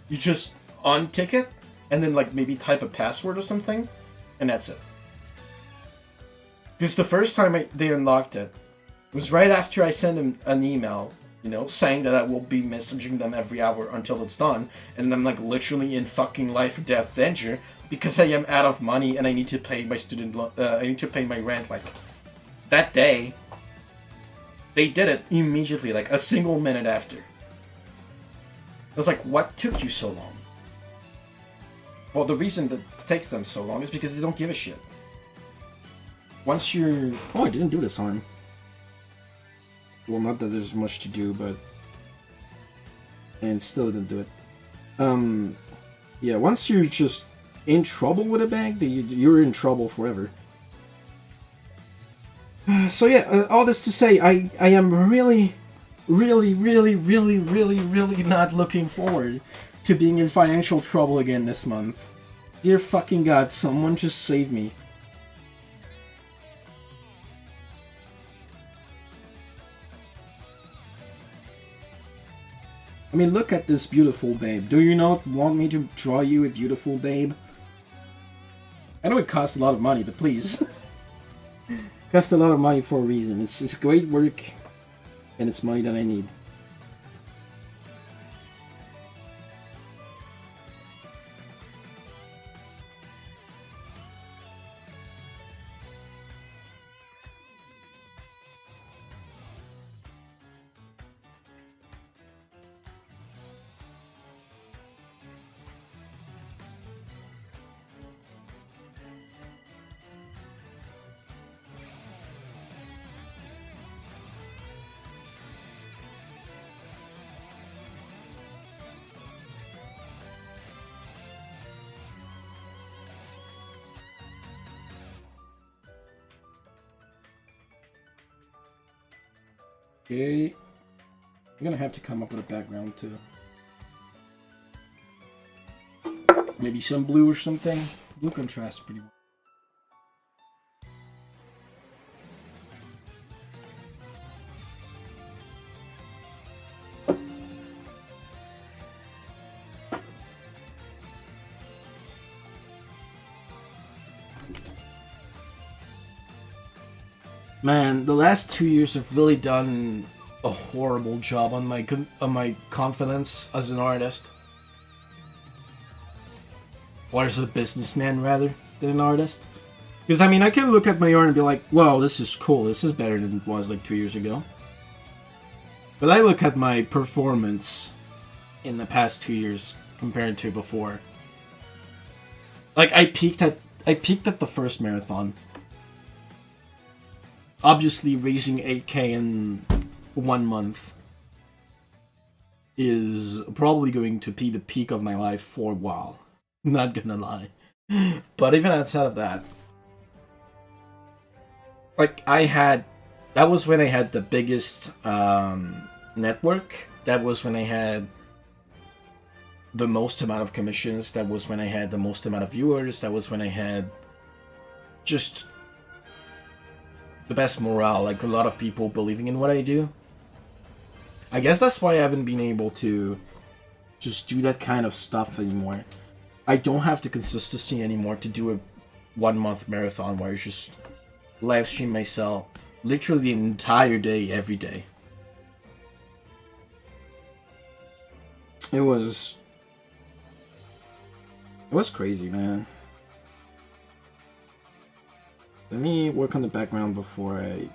You just untick it and then like maybe type a password or something, and that's it. Because the first time they unlocked it was right after I sent them an email, you know, saying that I will be messaging them every hour until it's done, and I'm like literally in fucking life or death danger because I am out of money and I need to pay my I need to pay my rent like that day. They did it immediately, like a single minute after. I was like, what took you so long? Well, the reason that it takes them so long is because they don't give a shit. Once you're... Oh, I didn't do this on. Well, not that there's much to do, but... And still didn't do it. Yeah, once you're just in trouble with a bank, you're in trouble forever. So yeah, all this to say, I am really not looking forward to being in financial trouble again this month. Dear fucking God, someone just save me. I mean, look at this beautiful babe. Do you not want me to draw you a beautiful babe? I know it costs a lot of money, but please. It costs a lot of money for a reason. It's great work, and it's money that I need. Okay. I'm gonna have to come up with a background too. Maybe some blue or something. Blue contrasts pretty well. Man, the last 2 years have really done a horrible job on my confidence as an artist. Or as a businessman, rather, than an artist. Because, I mean, I can look at my art and be like, wow, this is cool. This is better than it was like 2 years ago. But I look at my performance in the past 2 years compared to before. Like, I peaked at the first marathon. Obviously, raising 8K in 1 month is probably going to be the peak of my life for a while. Not gonna lie. But even outside of that, like, that was when I had the biggest network. That was when I had the most amount of commissions. That was when I had the most amount of viewers. That was when I had just the best morale, like a lot of people believing in what I do. I guess that's why I haven't been able to just do that kind of stuff anymore. I don't have the consistency anymore to do a 1 month marathon where I just live stream myself literally an entire day every day. It was crazy, man. Let me work on the background before I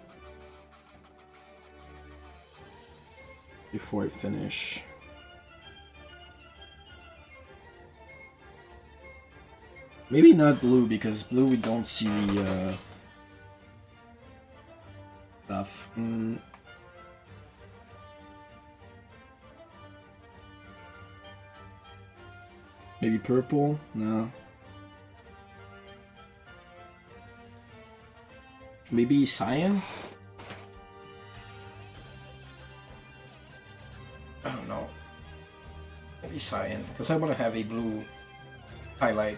finish. Maybe not blue, because blue we don't see the stuff. Maybe purple? No. Maybe cyan? I don't know. Maybe cyan, because I want to have a blue highlight.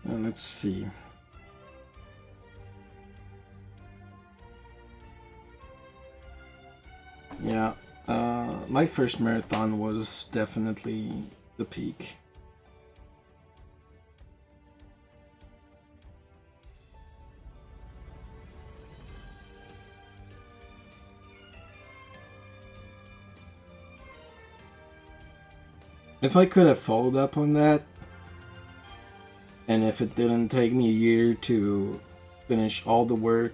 Let's see. Yeah, my first marathon was definitely the peak. If I could have followed up on that, and if it didn't take me a year to finish all the work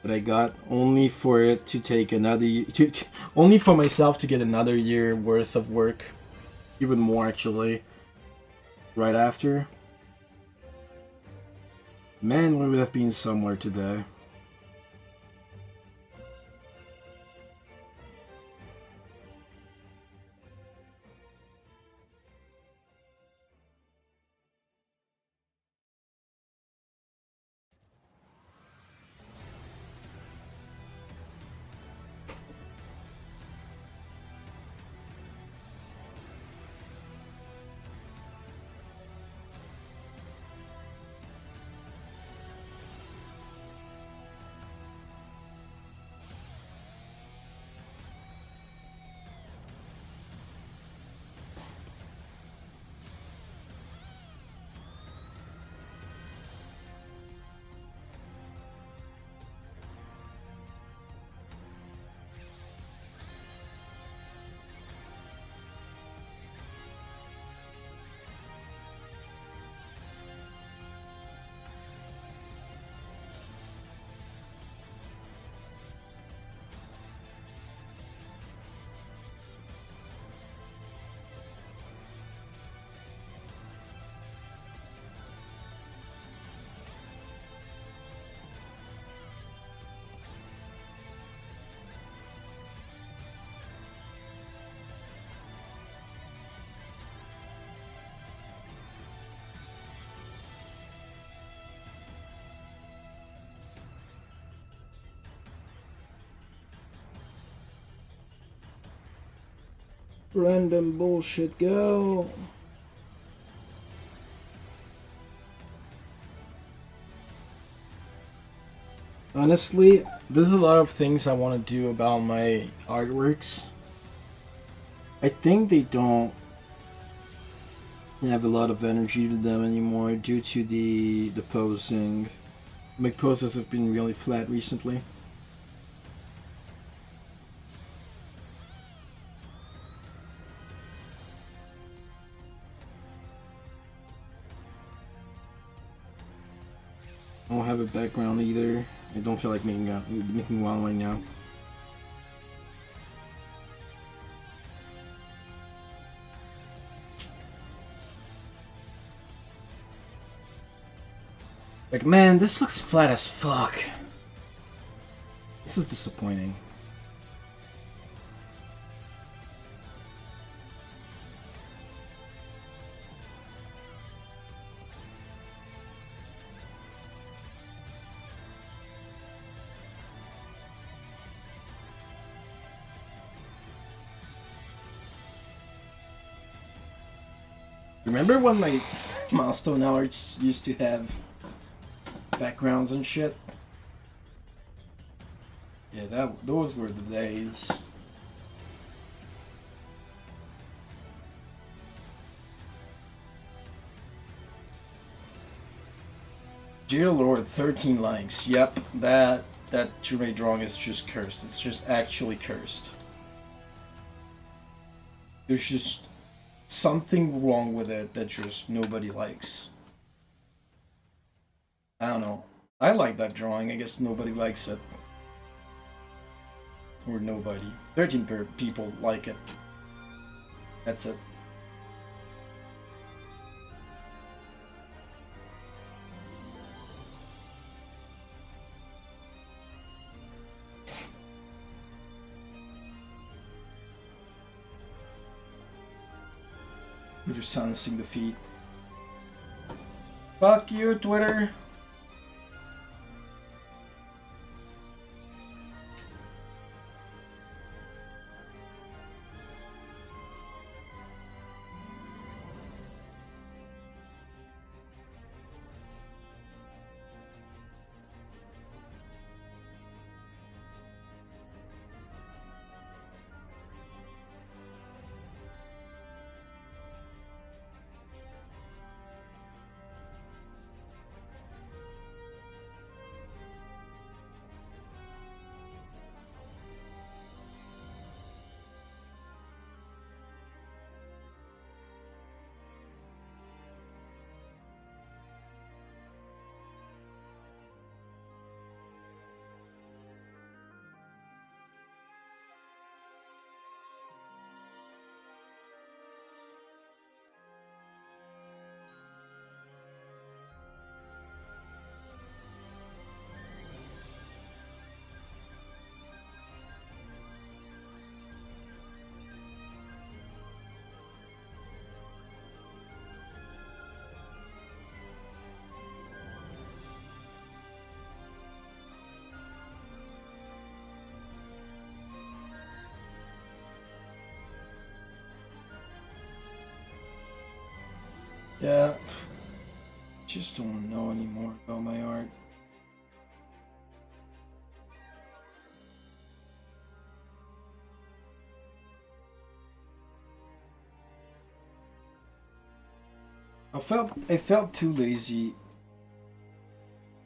that I got, only for it to take another only for myself to get another year worth of work, even more actually, right after, man, we would have been somewhere today. Random bullshit go. Honestly, there's a lot of things I want to do about my artworks. I think they don't have a lot of energy to them anymore due to the posing. My poses have been really flat recently. I don't have a background either. I don't feel like making one right now. Like, man, this looks flat as fuck. This is disappointing. Remember when my milestone arts used to have backgrounds and shit? Yeah, those were the days. Dear Lord, 13 likes. Yep, that Jume drawing is just cursed. It's just actually cursed. There's just something wrong with it that just nobody likes. I don't know. I like that drawing. I guess nobody likes it. Or nobody. 13 people like it. That's it. We're just silencing the feed. Fuck you, Twitter. Yeah, just don't know anymore about my art. I felt too lazy,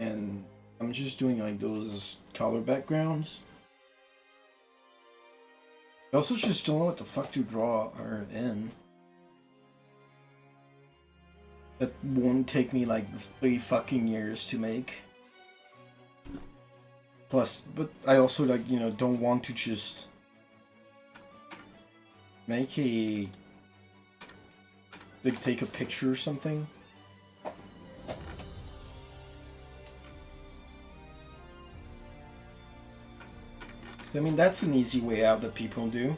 and I'm just doing like those color backgrounds. I also just don't know what the fuck to draw her in. That won't take me like 3 fucking years to make. Plus, but I also like, you know, don't want to just make a, like, take a picture or something. I mean, that's an easy way out that people do.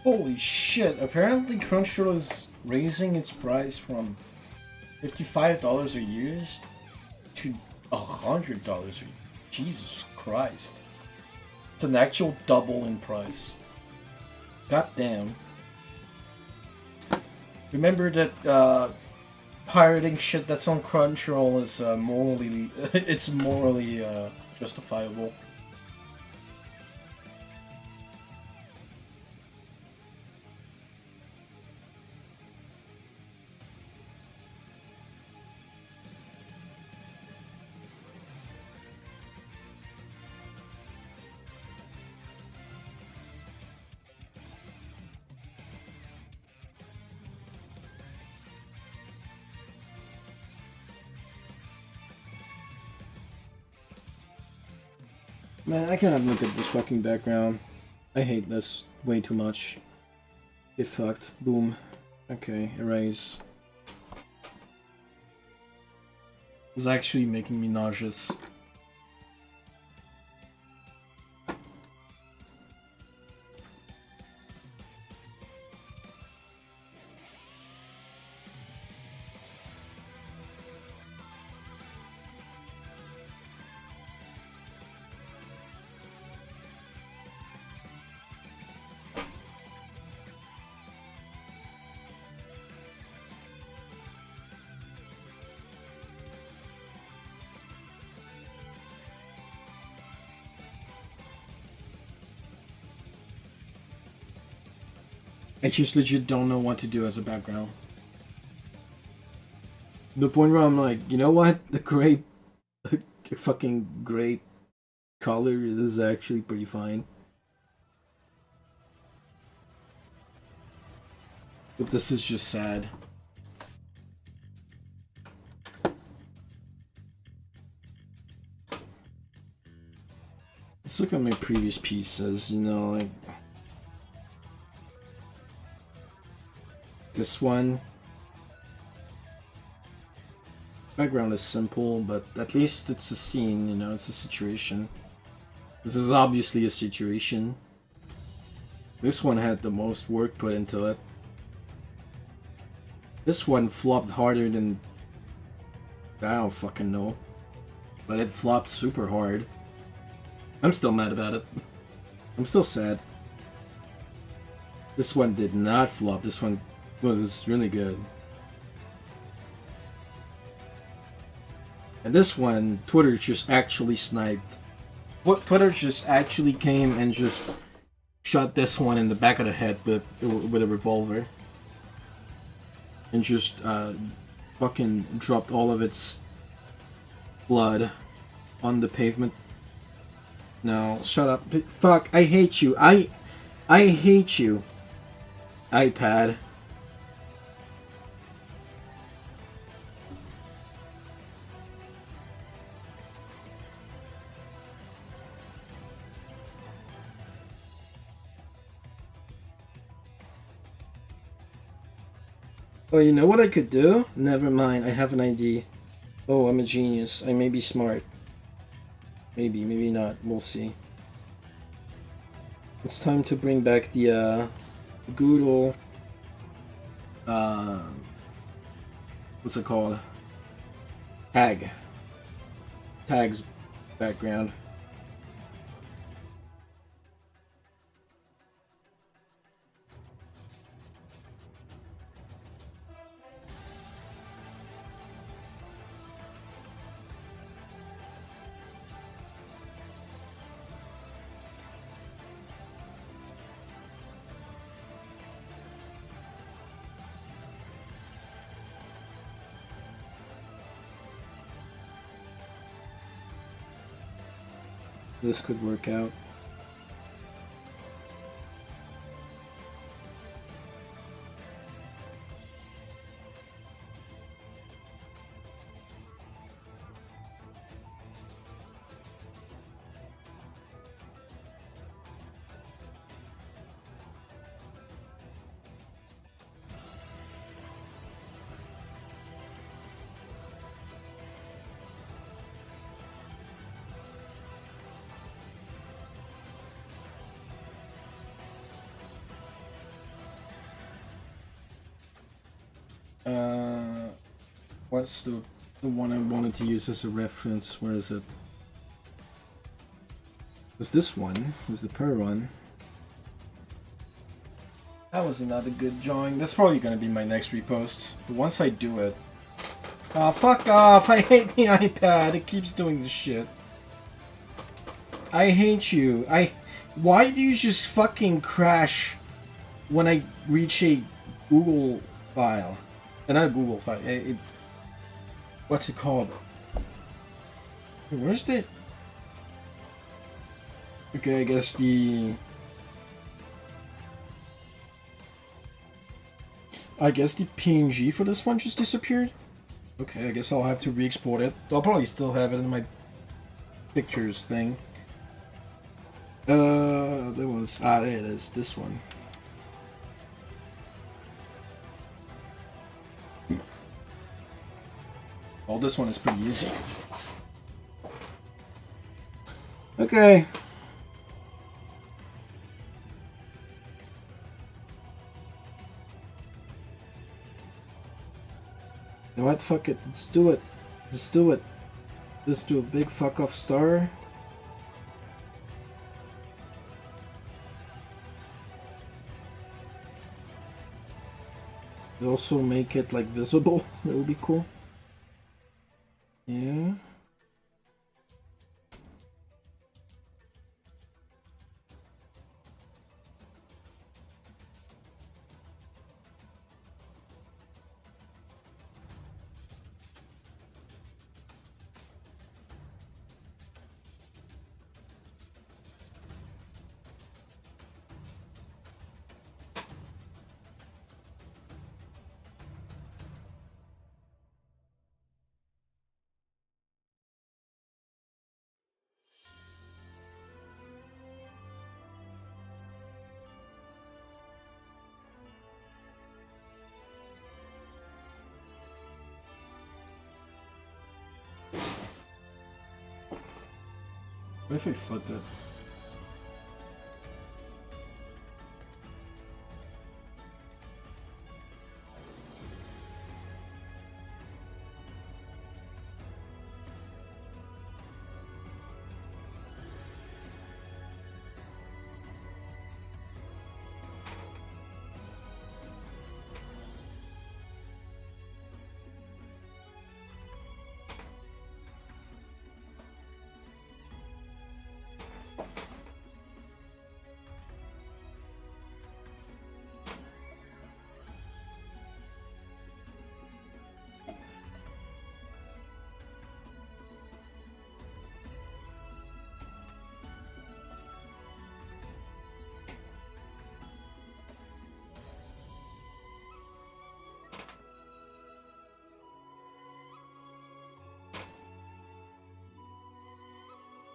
Holy shit, apparently Crunchyroll is raising its price from $55 a year to $100 a year. Jesus Christ. It's an actual double in price. God damn. Remember that pirating shit that's on Crunchyroll is morally it's morally justifiable. Man, I cannot look at this fucking background. I hate this way too much. Get fucked. Boom. Okay, erase. It's actually making me nauseous. I just legit don't know what to do as a background. The point where I'm like, you know what? The gray, fucking gray color is actually pretty fine. But this is just sad. Let's look at my previous pieces, you know, like this one. Background is simple, but at least it's a scene, you know, it's a situation. This is obviously a situation. This one had the most work put into it. This one flopped harder than... I don't fucking know. But it flopped super hard. I'm still mad about it. I'm still sad. This one did not flop. This one was really good. And this one, Twitter just actually sniped. Twitter just actually came and just shot this one in the back of the head with a revolver. And just fucking dropped all of its blood on the pavement. No, shut up. Fuck, I hate you. I hate you. iPad. Oh, you know what I could do? Never mind, I have an idea. Oh, I'm a genius. I may be smart. Maybe, maybe not. We'll see. It's time to bring back the good old what's it called? Tag's background. This could work out. Uh, what's the one I wanted to use as a reference? Where is it? It's this one. It's the per one. That was another good drawing. That's probably gonna be my next repost. But once I do it. Oh, fuck off! I hate the iPad. It keeps doing this shit. I hate you. Why do you just fucking crash when I reach a Google file? Not a Google file. What's it called? Where's the... Okay, I guess the... PNG for this one just disappeared. Okay, I guess I'll have to re-export it. I'll probably still have it in my pictures thing. There was... there it is. This one. Oh, this one is pretty easy. Okay. You know what? Fuck it. Let's do it. Let's do it. Let's do a big fuck off star. Also make it like visible. That would be cool. Yeah. What if I flip it?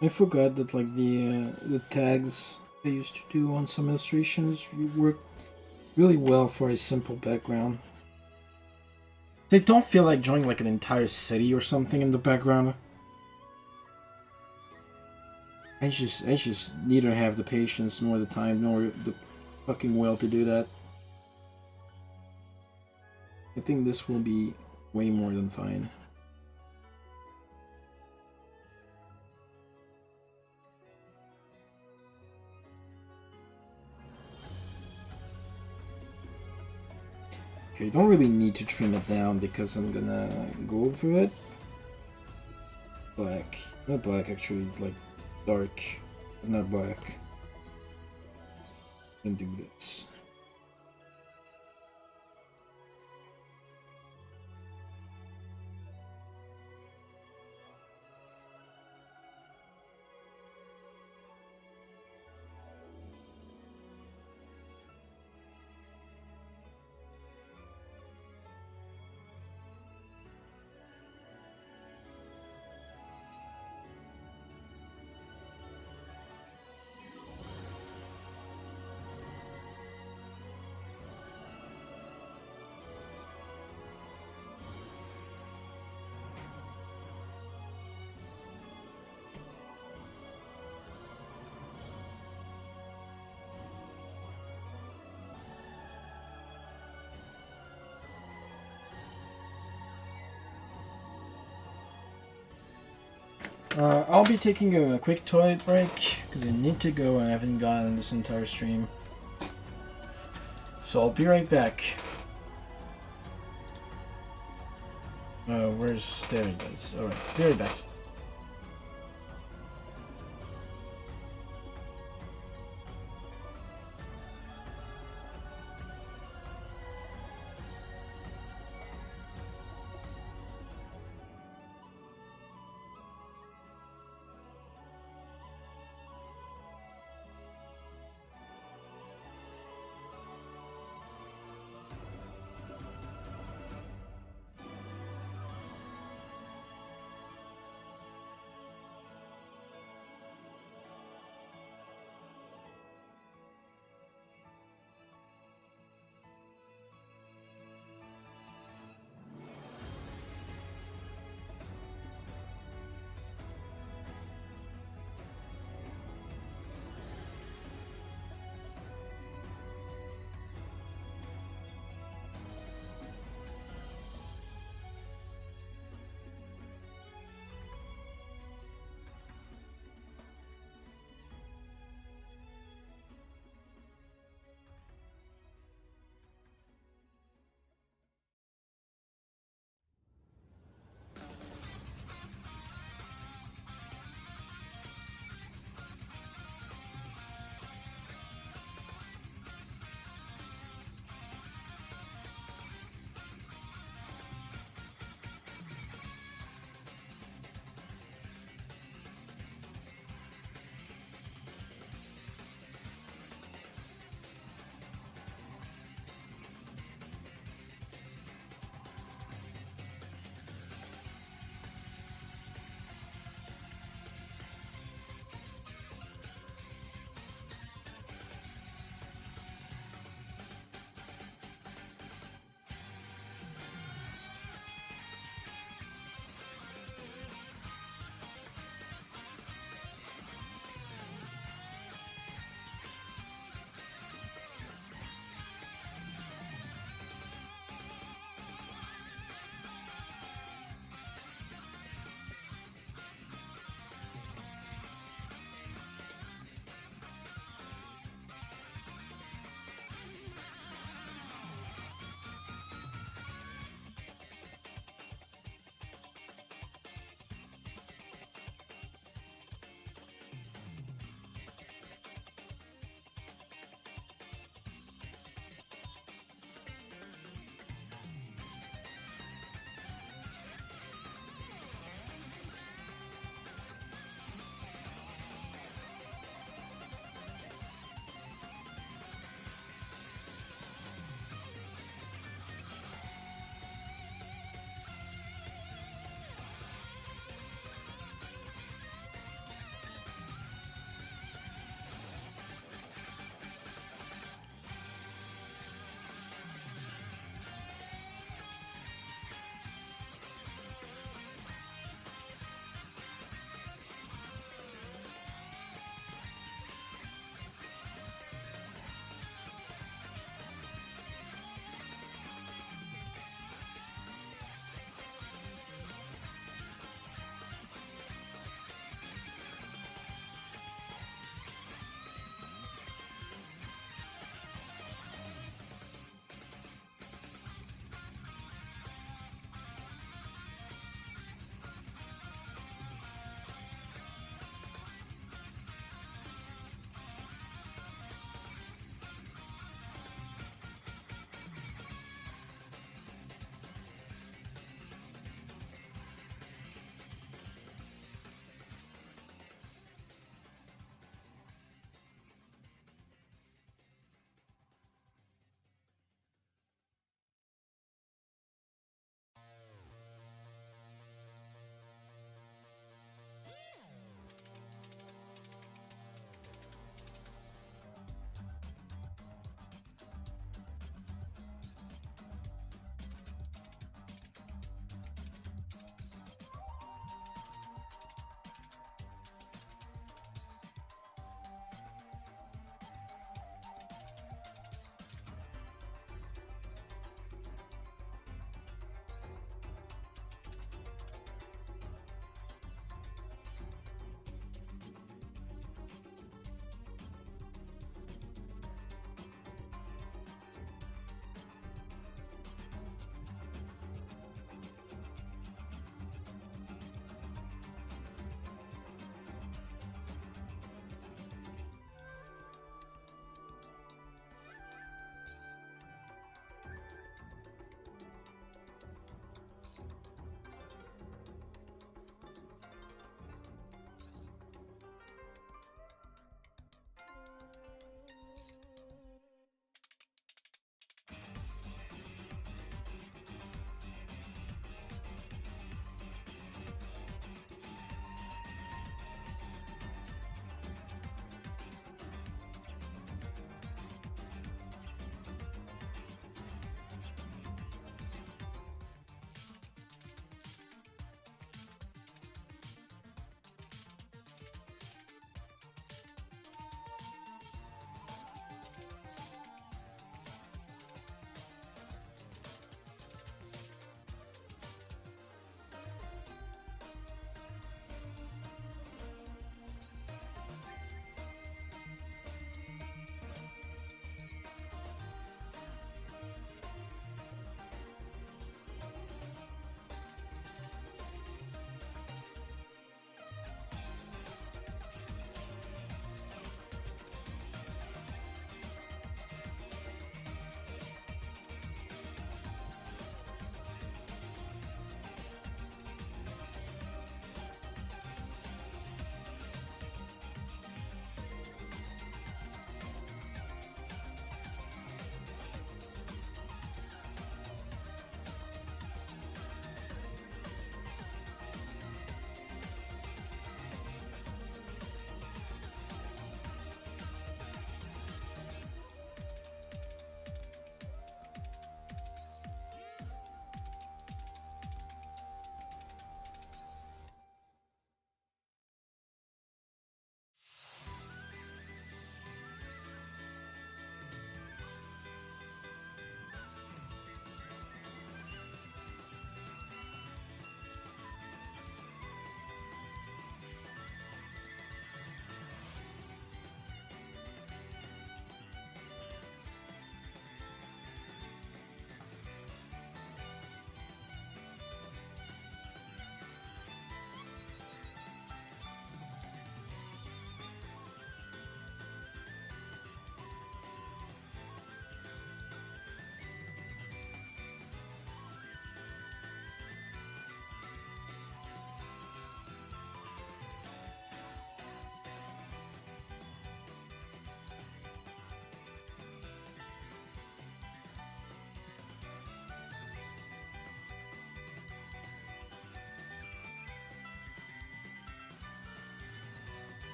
I forgot that like the tags I used to do on some illustrations work really well for a simple background. They don't feel like drawing like an entire city or something in the background. I just neither have the patience nor the time nor the fucking will to do that. I think this will be way more than fine. Okay, don't really need to trim it down because I'm gonna go through it. Black. Not black, actually, like dark. Not black. And do this. I'll be taking a quick toilet break because I need to go and I haven't gotten this entire stream. So I'll be right back. Where's... there it is. Alright, be right back.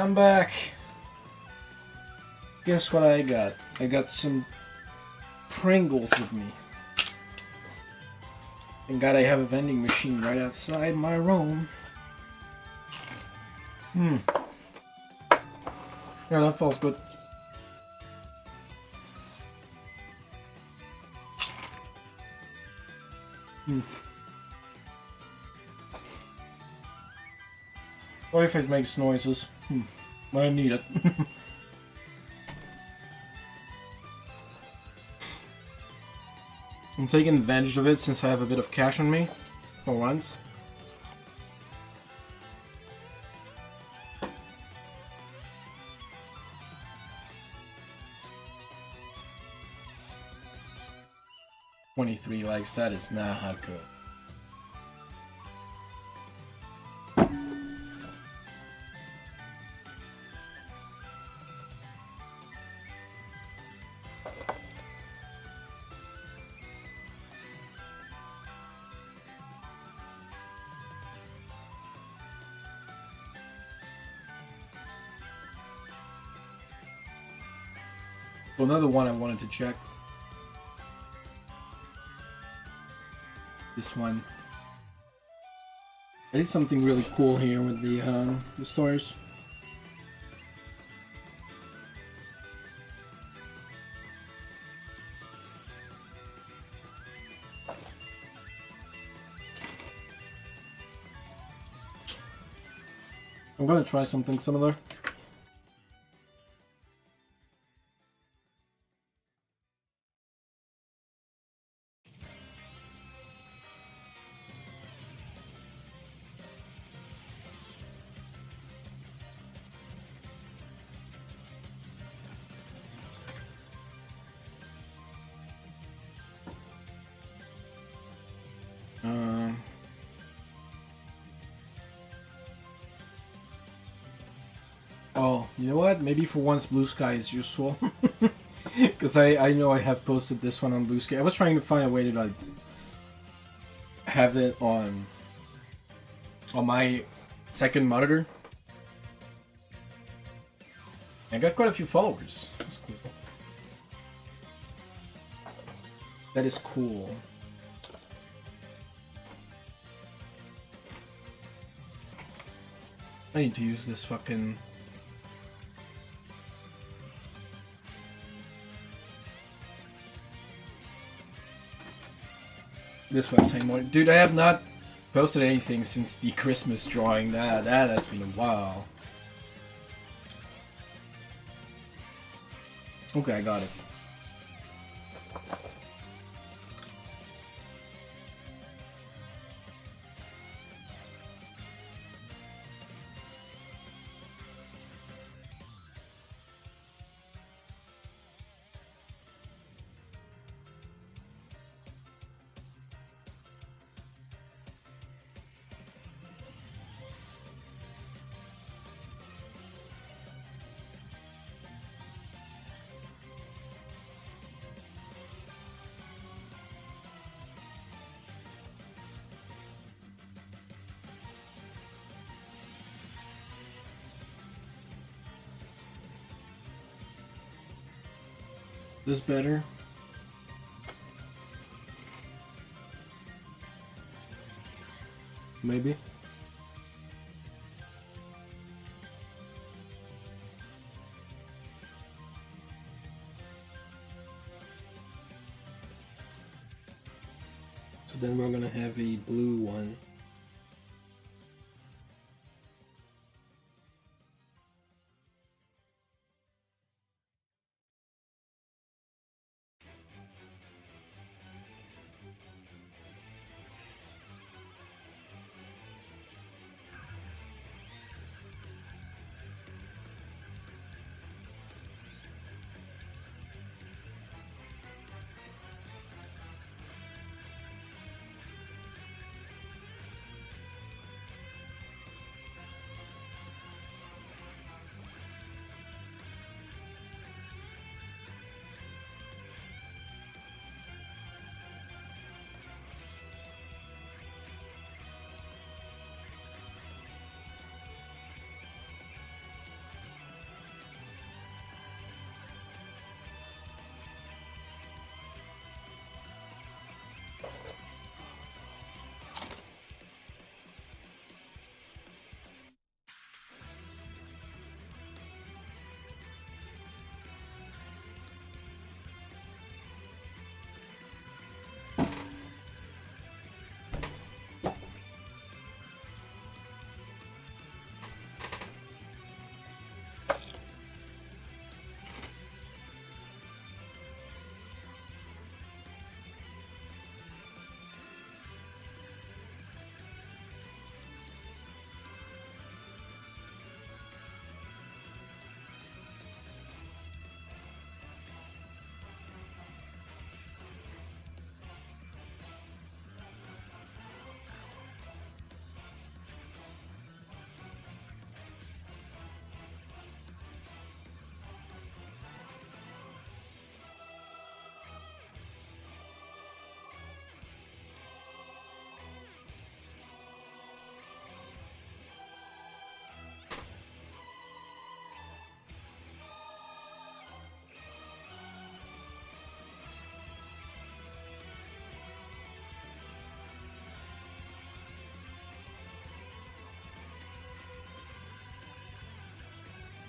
I'm back. Guess what I got? I got some Pringles with me. Thank God I have a vending machine right outside my room. Yeah, that feels good. What if it makes noises? I need it. I'm taking advantage of it since I have a bit of cash on me for once. $23 likes, that is not good. Well, another one I wanted to check. This one. I did something really cool here with the stores. I'm gonna try something similar. Oh, you know what? Maybe for once Blue Sky is useful. Because I know I have posted this one on Blue Sky. I was trying to find a way to like have it on my second monitor. I got quite a few followers. That's cool. That is cool. I need to use this fucking... this website more. Dude, I have not posted anything since the Christmas drawing. That has been a while. Okay, I got it. Is this better? Maybe. So then we're gonna have a blue one.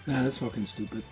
Nah, that's fucking stupid.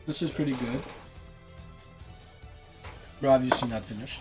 This is pretty good. But obviously not finished.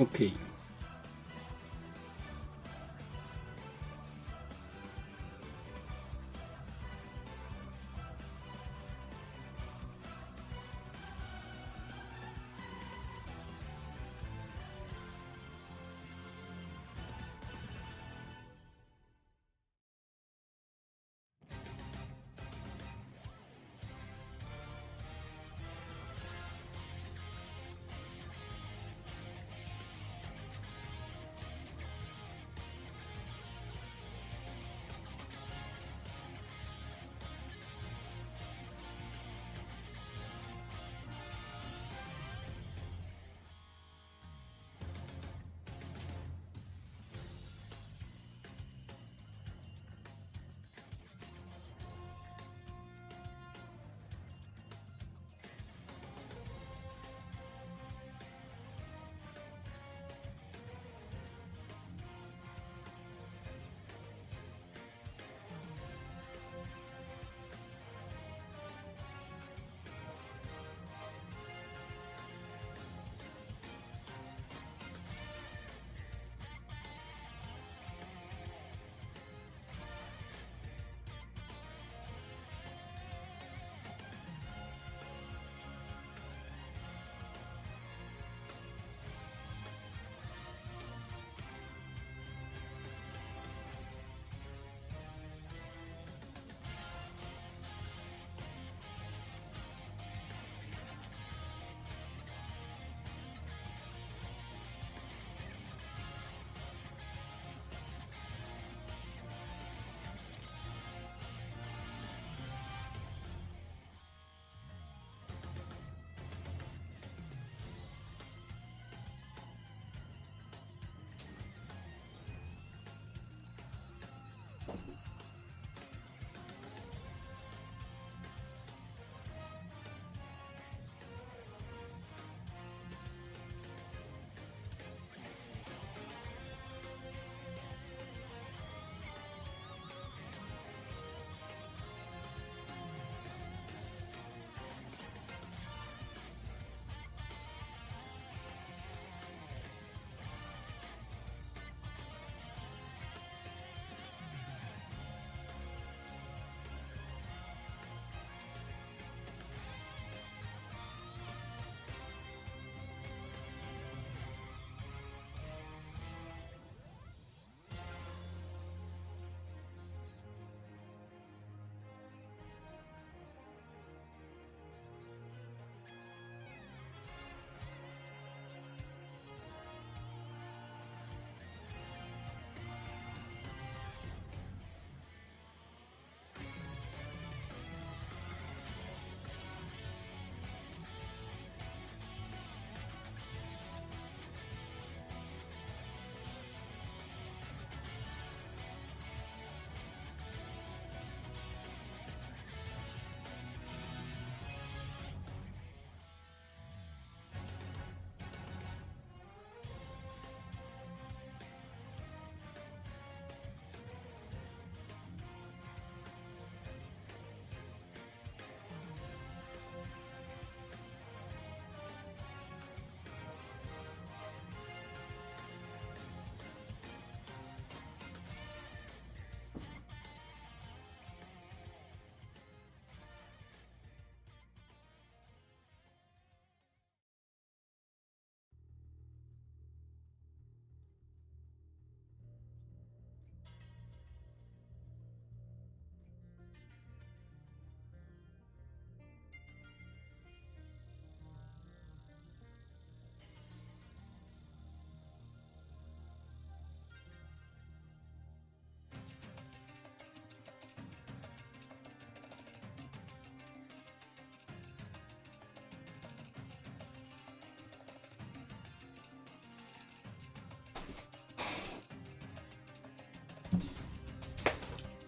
Okay.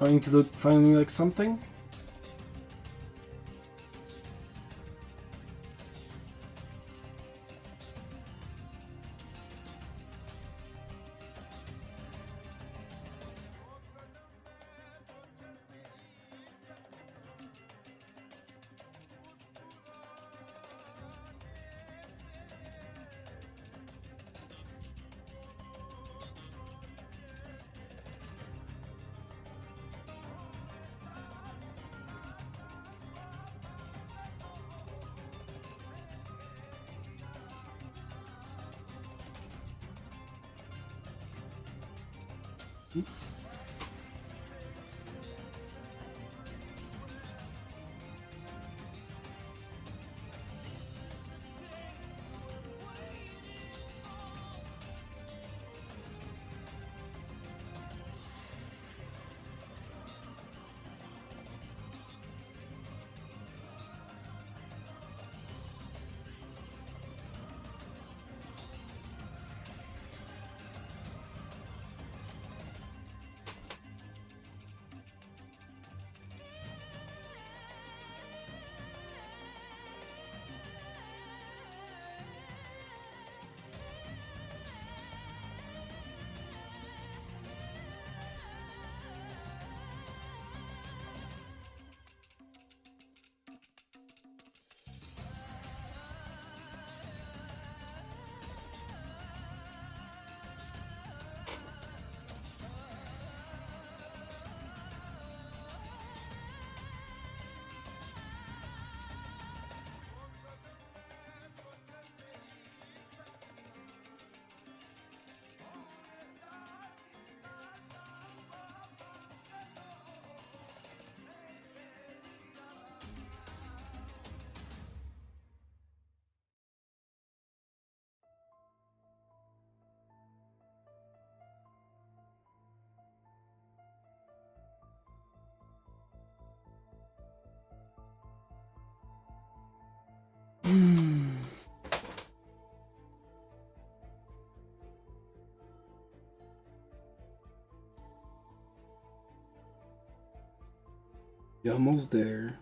Trying to look finally like something. You're almost there.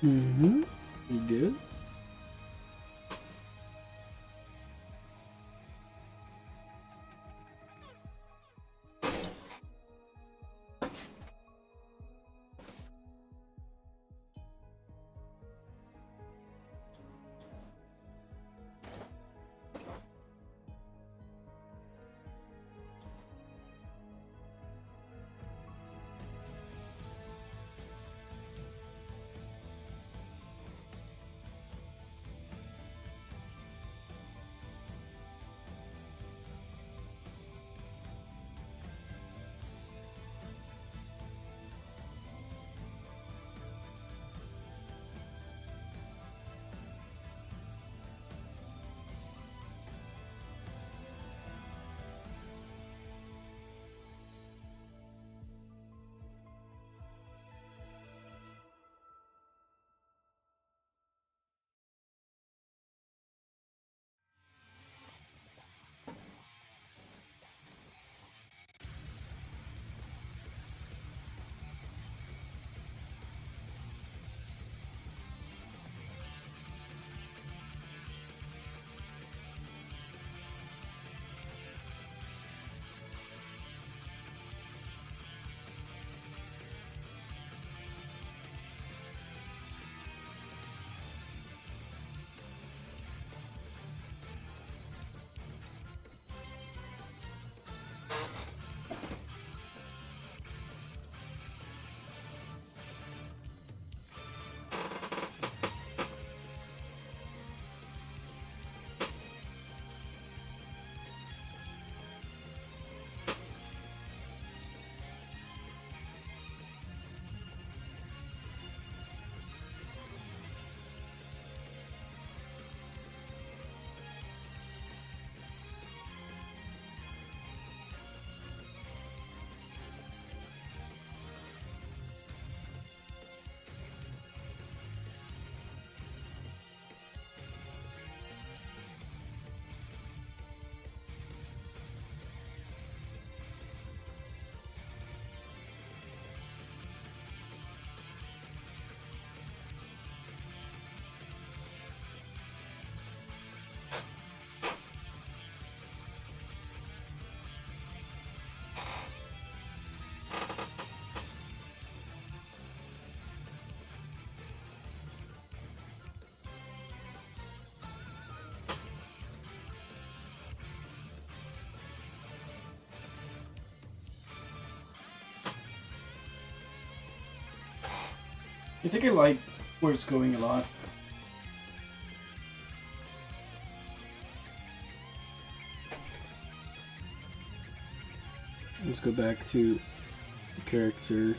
Mm-hmm. You good? I think I like where it's going a lot. Let's go back to the character.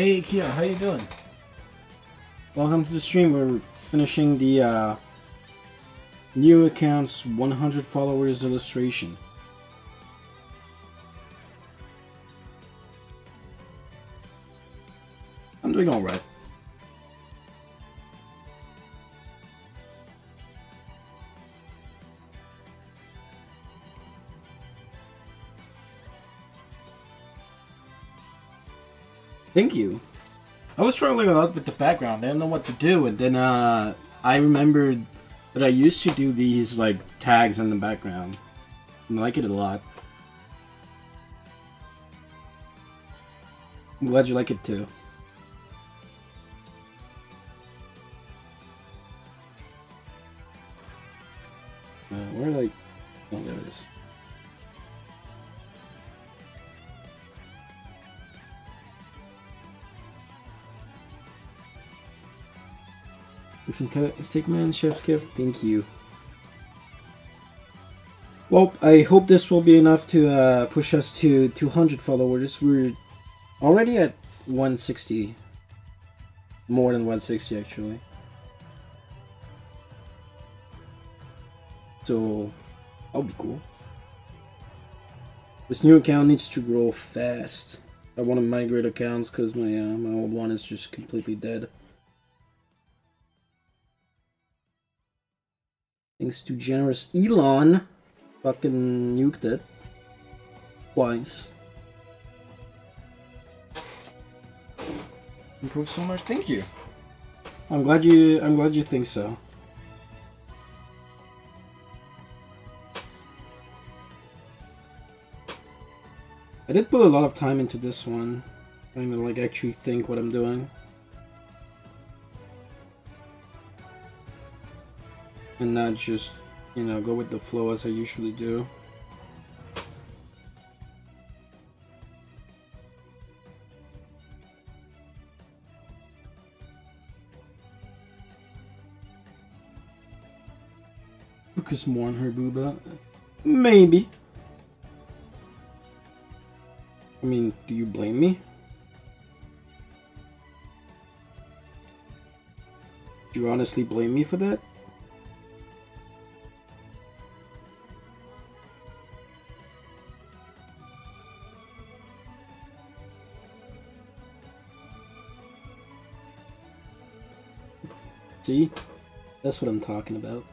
Hey Kia, how you doing? Welcome to the stream. We're finishing the new account's 100 followers illustration. I'm doing alright. Thank you. I was struggling a lot with the background. I didn't know what to do, and then I remembered that I used to do these like tags in the background. I like it a lot. I'm glad you like it too. Where are they? Oh, there it is. Stickman, Chef's Gift, thank you. Well, I hope this will be enough to push us to 200 followers. We're already at 160. More than 160, actually. So, that'll be cool. This new account needs to grow fast. I want to migrate accounts because my old one is just completely dead. Thanks to generous Elon. Fucking nuked it. Twice. improved so much. Thank you. I'm glad you think so. I did put a lot of time into this one. Trying to like actually think what I'm doing. And not just, you know, go with the flow as I usually do. Focus more on her booba. Maybe. I mean, do you blame me? Do you honestly blame me for that? See? That's what I'm talking about.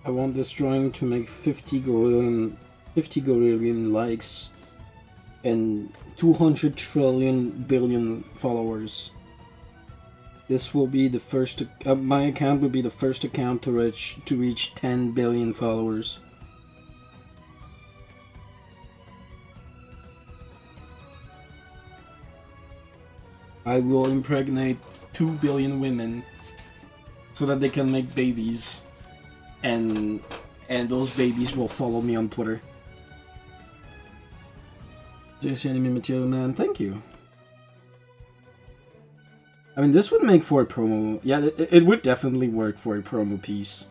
I want this drawing to make 50 gorillion likes and 200 trillion billion followers. This will be the first. My account will be the first account to reach 10 billion followers. I will impregnate 2 billion women so that they can make babies. And those babies will follow me on Twitter. JC Anime Material Man, thank you. I mean, this would make for a promo. Yeah, it would definitely work for a promo piece.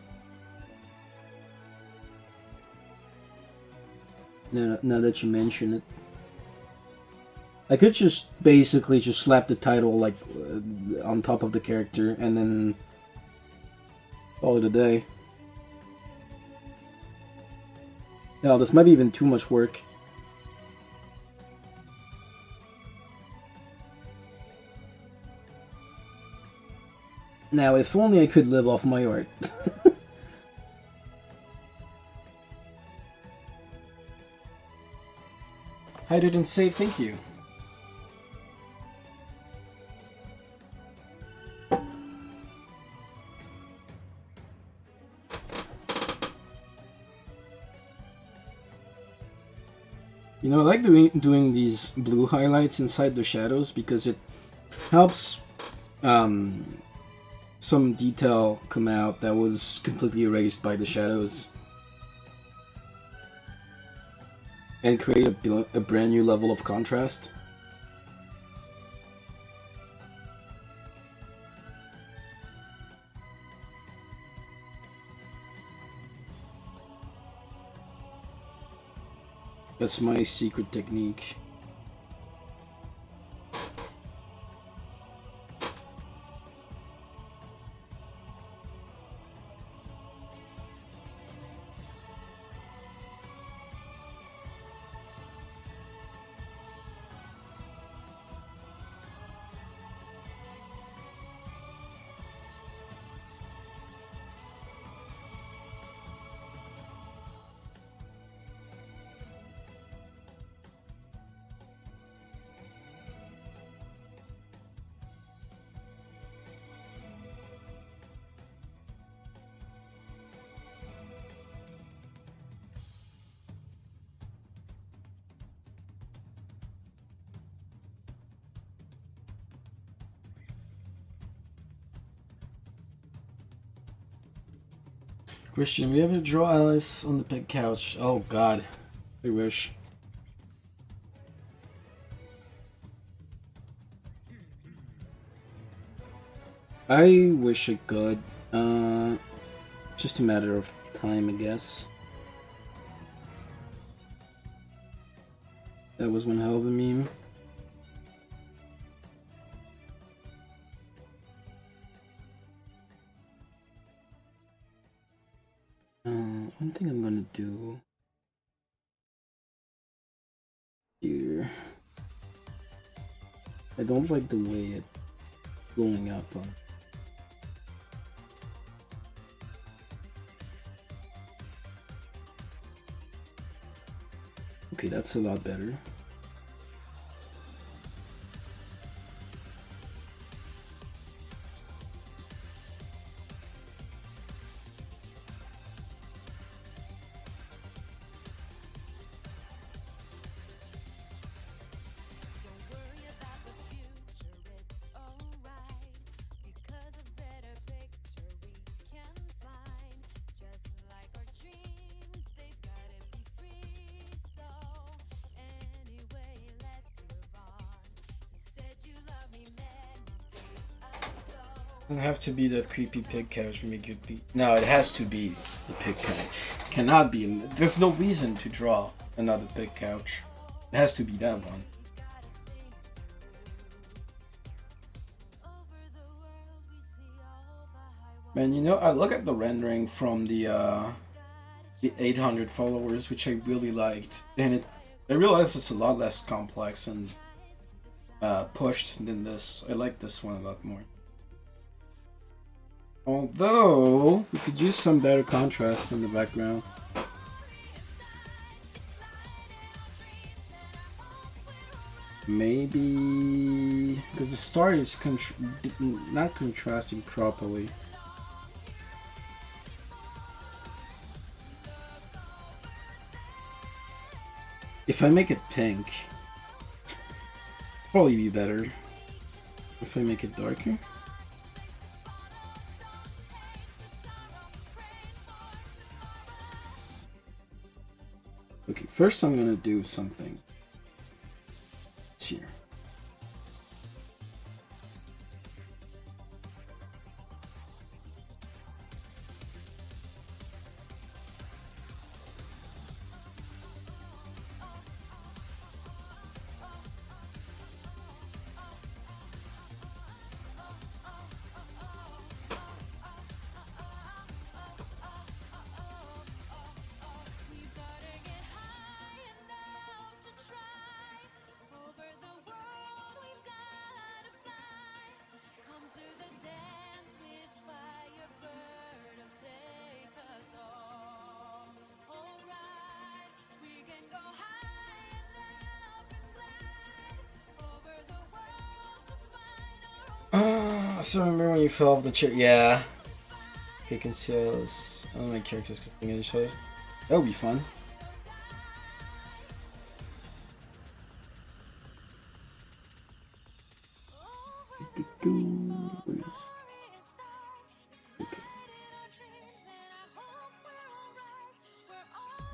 Now that you mention it. I could just basically just slap the title like on top of the character and then call it a day. No, this might be even too much work. Now, if only I could live off my art. I didn't save, thank you. You know, I like doing these blue highlights inside the shadows because it helps some detail come out that was completely erased by the shadows. And create a brand new level of contrast. That's my secret technique. Christian, we ever draw Alice on the pig couch? Oh god, I wish. I wish I could. Just a matter of time, I guess. That was one hell of a meme. One thing I'm gonna do here. I don't like the way it's blowing up on. Okay, that's a lot better. Doesn't have to be that creepy pig couch to make it be. No, it has to be the pig couch. Cannot be. There's no reason to draw another pig couch. It has to be that one. Man, you know, I look at the rendering from the 800 followers, which I really liked, and I realized it's a lot less complex and pushed than this. I like this one a lot more. Although, we could use some better contrast in the background. Maybe... because the star is not contrasting properly. If I make it pink, probably be better. If I make it darker. Okay, first I'm gonna do something. It's here. So remember when you fell off the chair? Yeah. Okay, conceals. All my characters clicking at each other. That would be fun.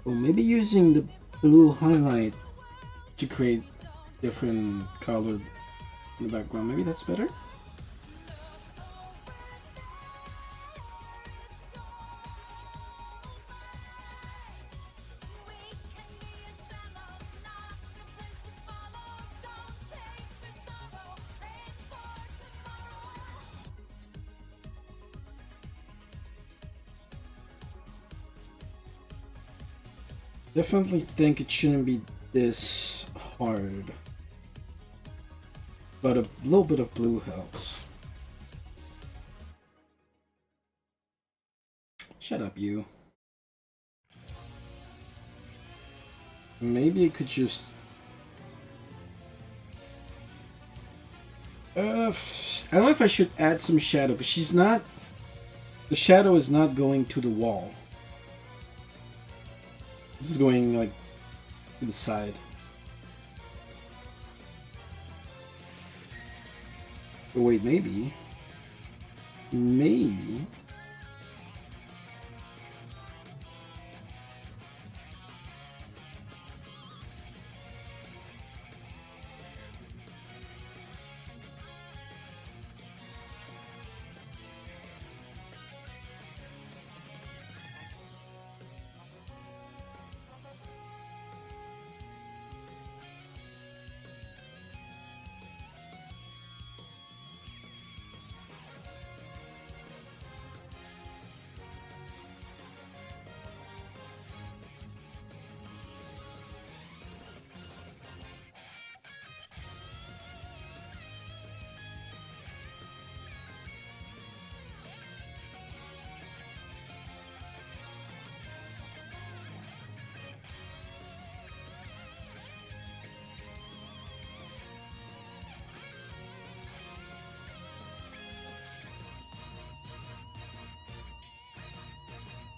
Or maybe using the blue highlight to create different color in the background. Maybe that's better? Definitely think it shouldn't be this hard. But a little bit of blue helps. Shut up, you. Maybe it could just... I don't know if I should add some shadow, because she's not... The shadow is not going to the wall. This is going, like, to the side. Oh, wait, maybe. Maybe.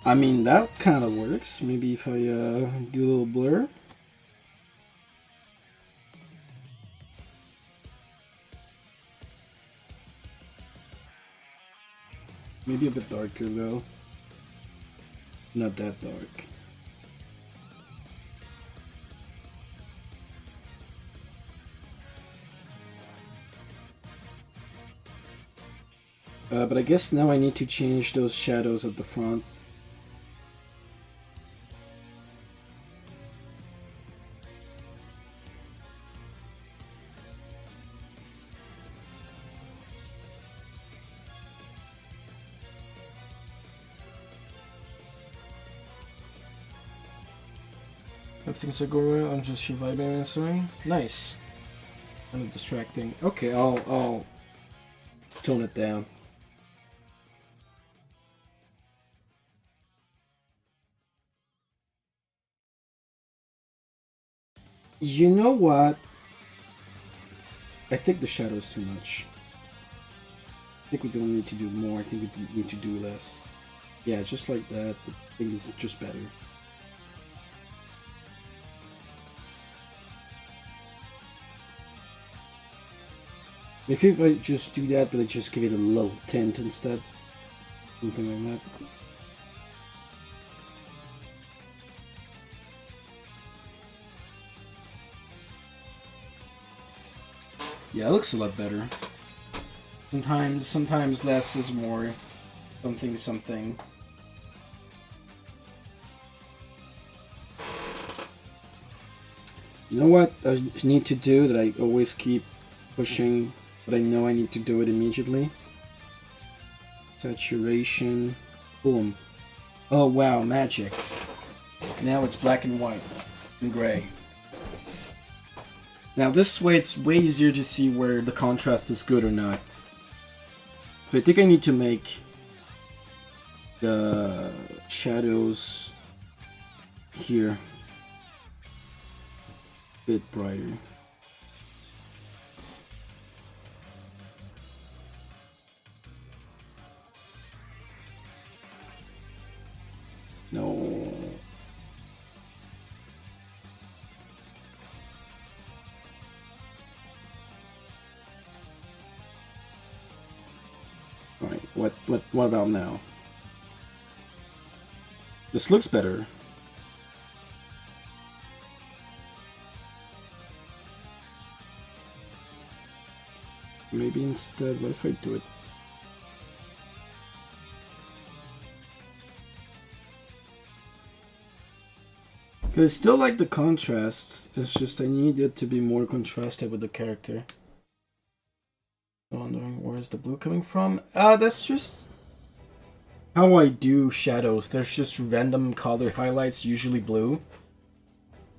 I mean, that kind of works. Maybe if I do a little blur. Maybe a bit darker though. Not that dark. But I guess now I need to change those shadows at the front. Things are going well. I'm just vibing and sewing. Nice. Kind of distracting. Okay, I'll tone it down. You know what? I think the shadow is too much. I think we don't need to do more. I think we need to do less. Yeah, just like that. I think it's just better. Maybe if I just do that, but I just give it a low tint instead. Something like that. Yeah, it looks a lot better. Sometimes less is more. Something. You know what I need to do that I always keep pushing, but I know I need to do it immediately? Saturation. Boom. Oh wow, magic. Now it's black and white and gray. Now this way it's way easier to see where the contrast is good or not. So I think I need to make the shadows here a bit brighter. No. Alright, what about now? This looks better. maybe instead, what if I do it? Because I still like the contrasts, it's just I need it to be more contrasted with the character. Wondering where's the blue coming from? That's just how I do shadows. There's just random color highlights, usually blue.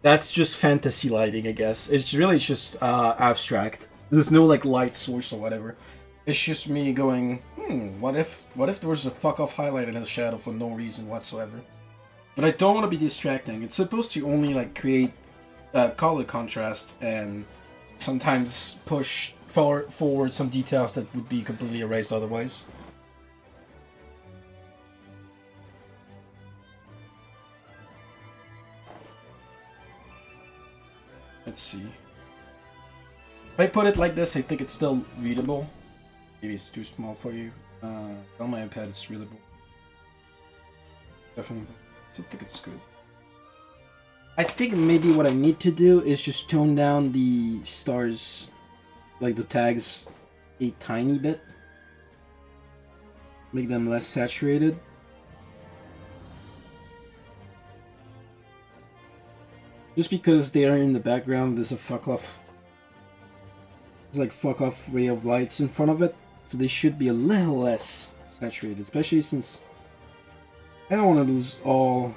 That's just fantasy lighting, I guess. It's really just abstract. There's no like light source or whatever. It's just me going, what if there was a fuck off highlight in a shadow for no reason whatsoever? But I don't want to be distracting. It's supposed to only like create color contrast and sometimes push forward some details that would be completely erased otherwise. Let's see. If I put it like this, I think it's still readable. Maybe it's too small for you. On my iPad, it's readable. Definitely. I think it's good. I think maybe what I need to do is just tone down the stars, like the tags, a tiny bit. Make them less saturated. Just because they are in the background, there's a fuck off ray of lights in front of it, so they should be a little less saturated, especially since I don't want to lose all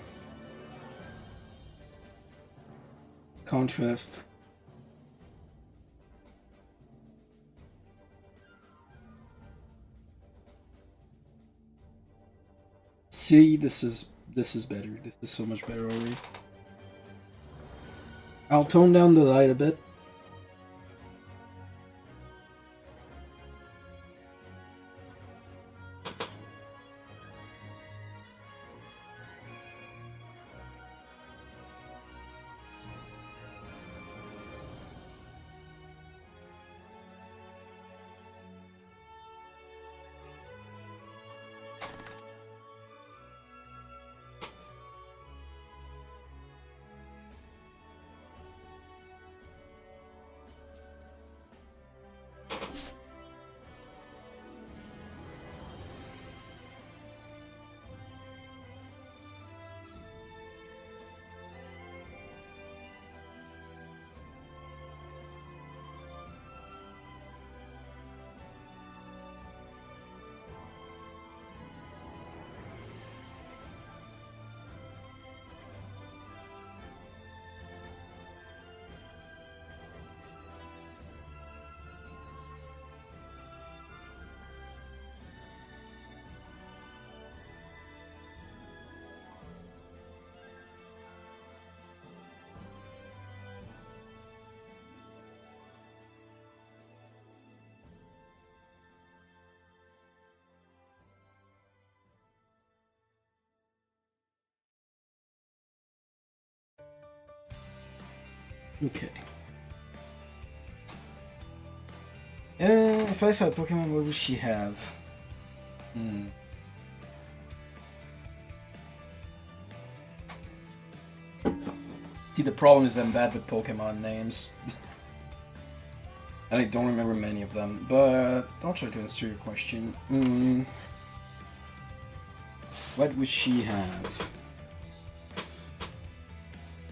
contrast. See, this is better. This is so much better already. I'll tone down the light a bit. Okay. If I saw a Pokemon, what would she have? See, the problem is I'm bad with Pokemon names. And I don't remember many of them, but I'll try to answer your question. What would she have?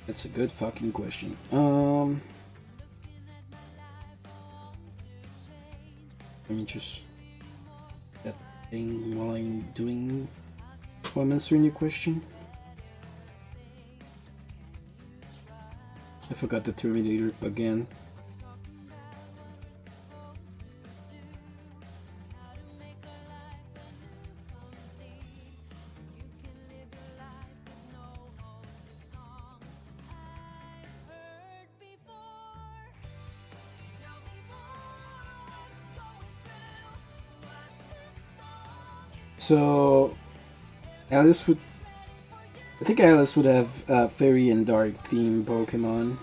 That's a good fucking question. Let me just that thing while I'm answering your question. I forgot the Terminator again. So, I think Alice would have fairy and dark theme Pokemon.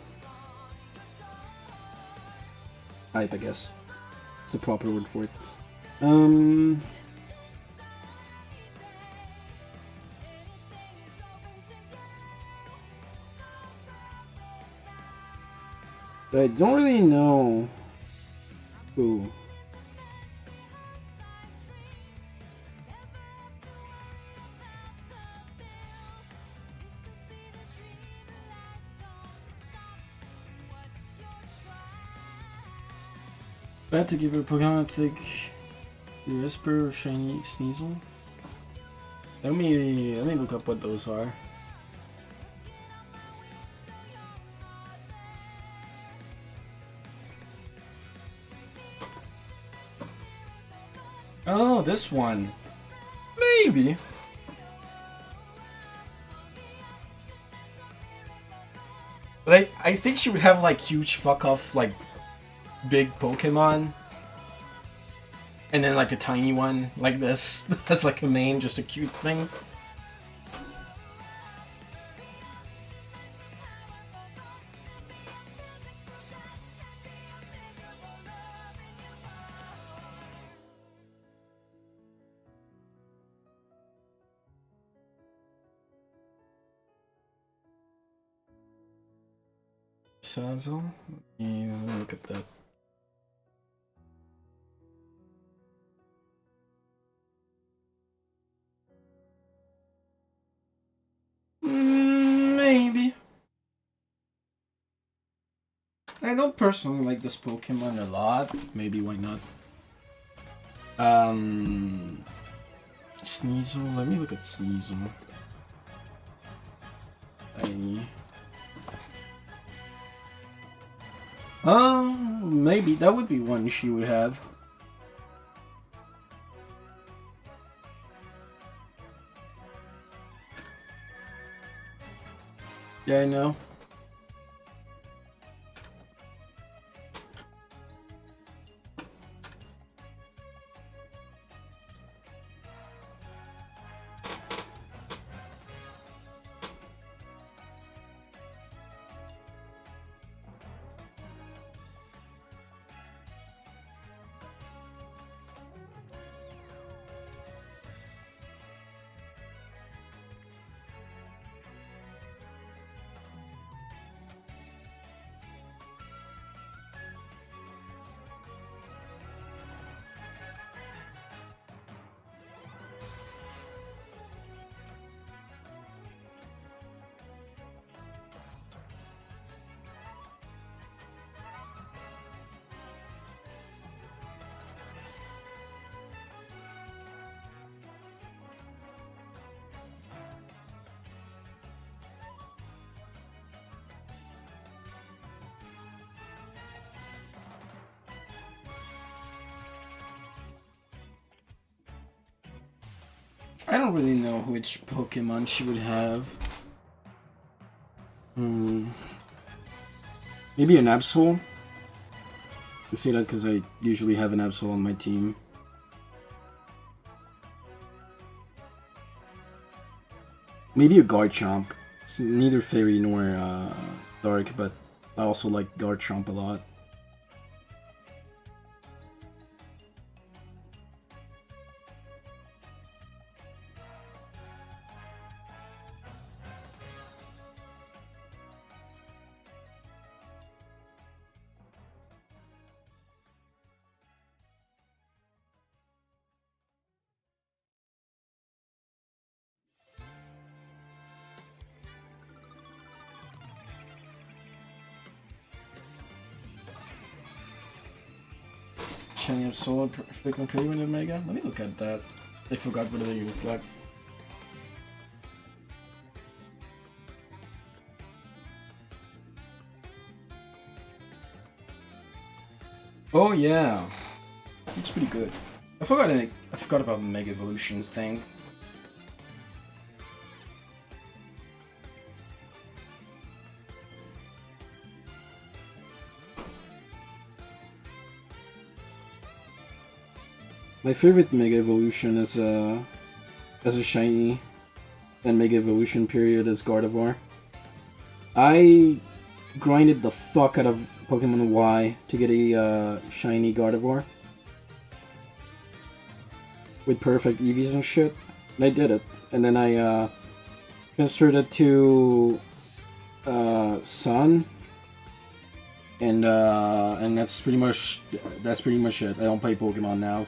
Type, I guess. It's the proper word for it. But I don't really know who. Bad to give her a Pokemon like Whisper or Shiny Sneasel. Let me look up what those are. Oh, this one. Maybe. But I think she would have like huge fuck off like big Pokemon. And then like a tiny one like this. That's like a main, just a cute thing. Sazzle? Yeah, let me look at that. Maybe. I don't personally like this Pokemon a lot. Maybe, why not? Sneasel. Let me look at Sneasel. Maybe that would be one she would have. Yeah, I know. I don't really know which Pokemon she would have. Maybe an Absol? I say that because I usually have an Absol on my team. Maybe a Garchomp. It's neither Fairy nor Dark, but I also like Garchomp a lot. Shiny of Solar frequent trade with Omega? Let me look at that. I forgot what they look like. Oh yeah, it's pretty good. I forgot about the Mega Evolutions thing. My favorite Mega Evolution is as a shiny and Mega Evolution period is Gardevoir. I grinded the fuck out of Pokemon Y to get a shiny Gardevoir with perfect EVs and shit. And I did it, and then I transferred it to Sun, and that's pretty much it. I don't play Pokemon now.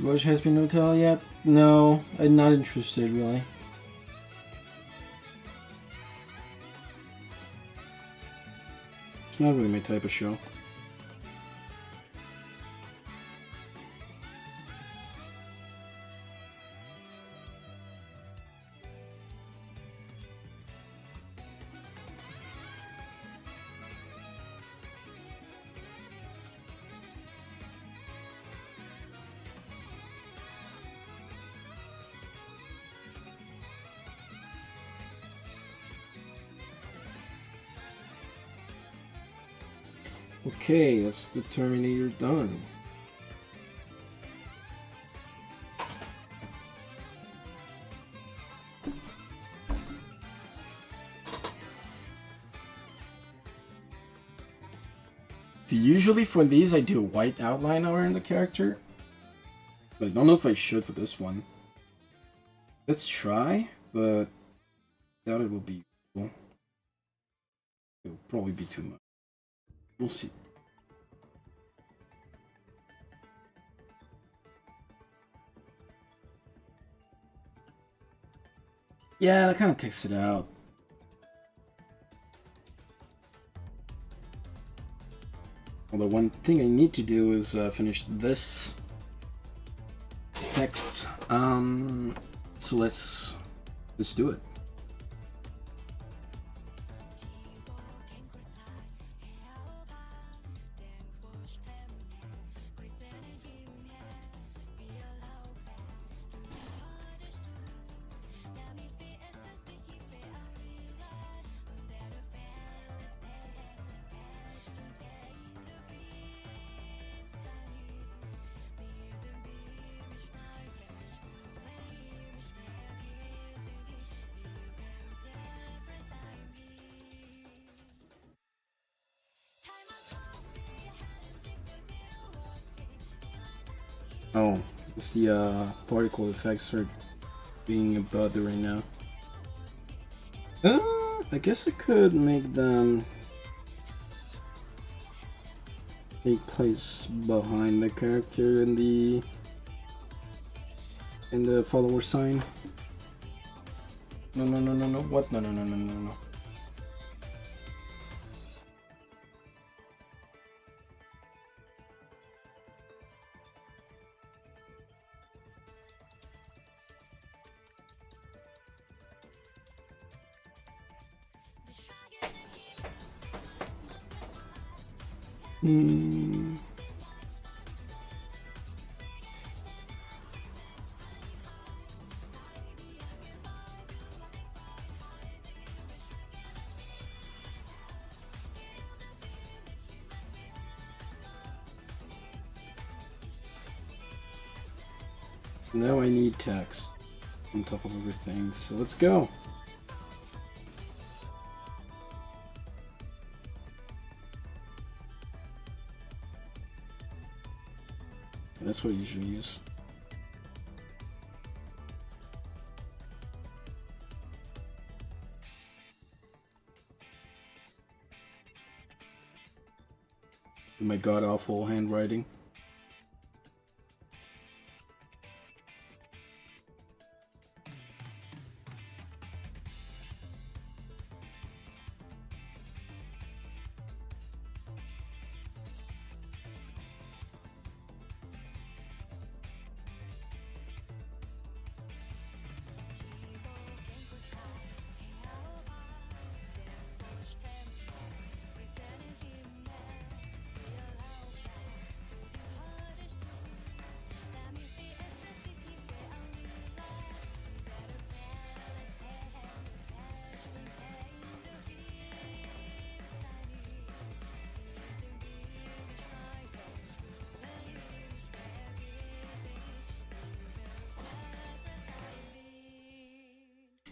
Watch Has Been Hotel yet? No, I'm not interested really. It's not really my type of show. Okay, that's the Terminator done. So usually for these I do white outline around the character. But I don't know if I should for this one. Let's try, but I doubt it will be useful. It'll probably be too much. We'll see. Yeah, that kind of takes it out. Although one thing I need to do is finish this text. So let's do it. Oh, it's the particle effects are being a bother right now. I guess I could make them take place behind the character in the follower sign. No. What? No. Now I need text on top of everything, so let's go. That's what I usually use. My god-awful handwriting.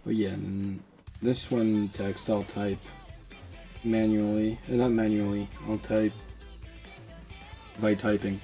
But yeah, and this one text I'll type manually, not manually, I'll type by typing.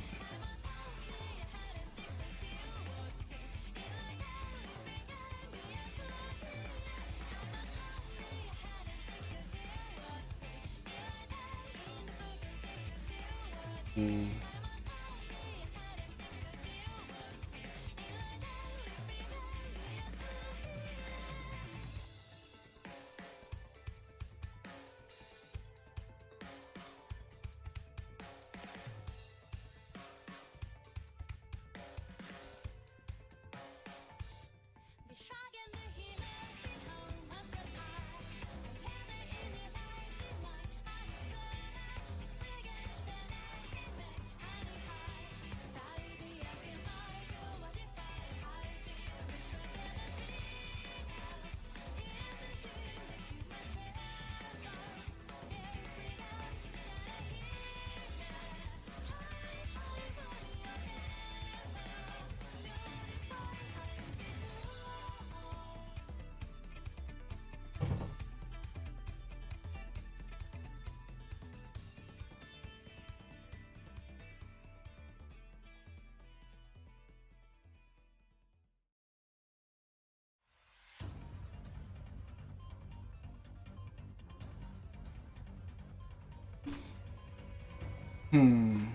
Hmm.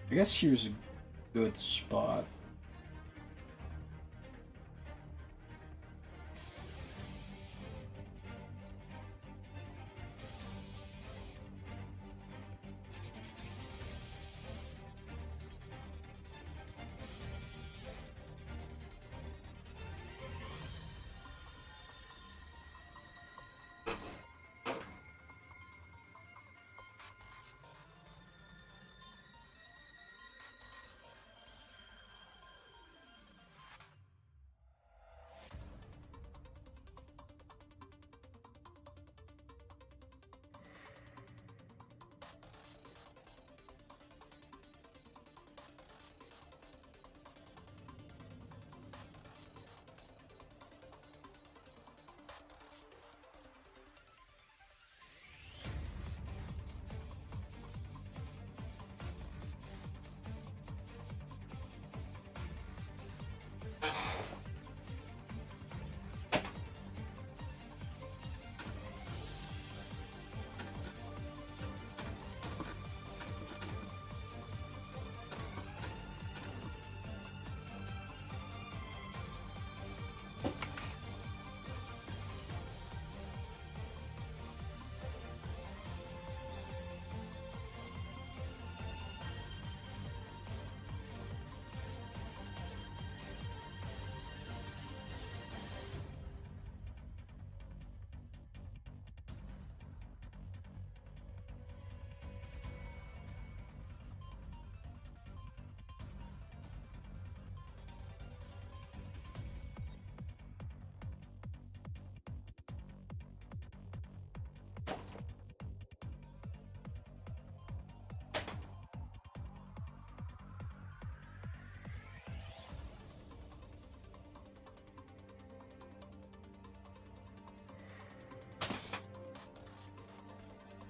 I guess here's a good spot.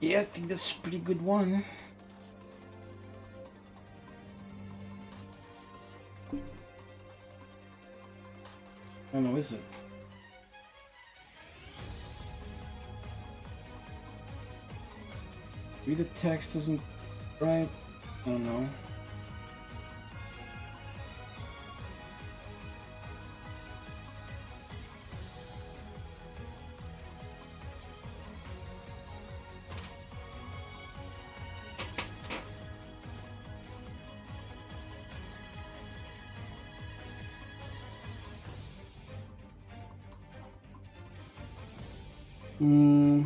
Yeah, I think that's a pretty good one. I don't know, is it? Maybe the text isn't right? I don't know. Hmm.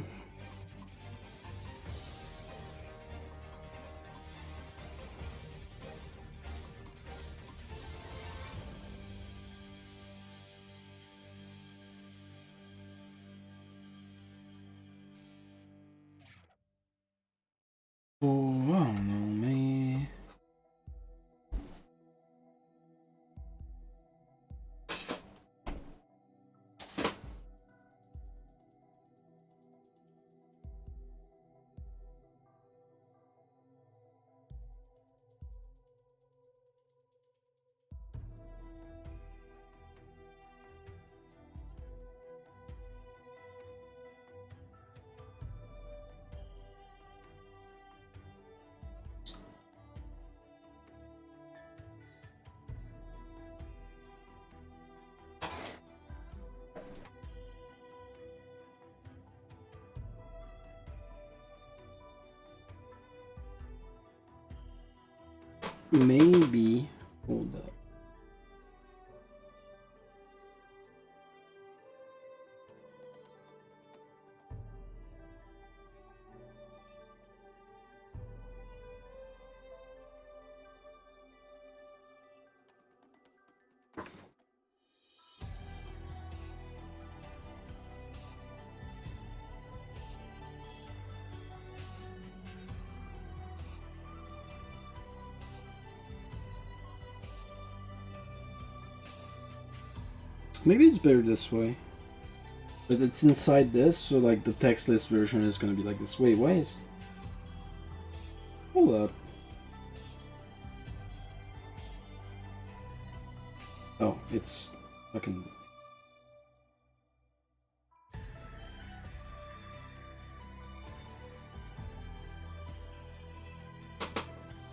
Oh, I don't know, man. Maybe. Hold up. Maybe it's better this way. But it's inside this, so like the text list version is gonna be like this. Wait, why is... Hold up. Oh, it's fucking.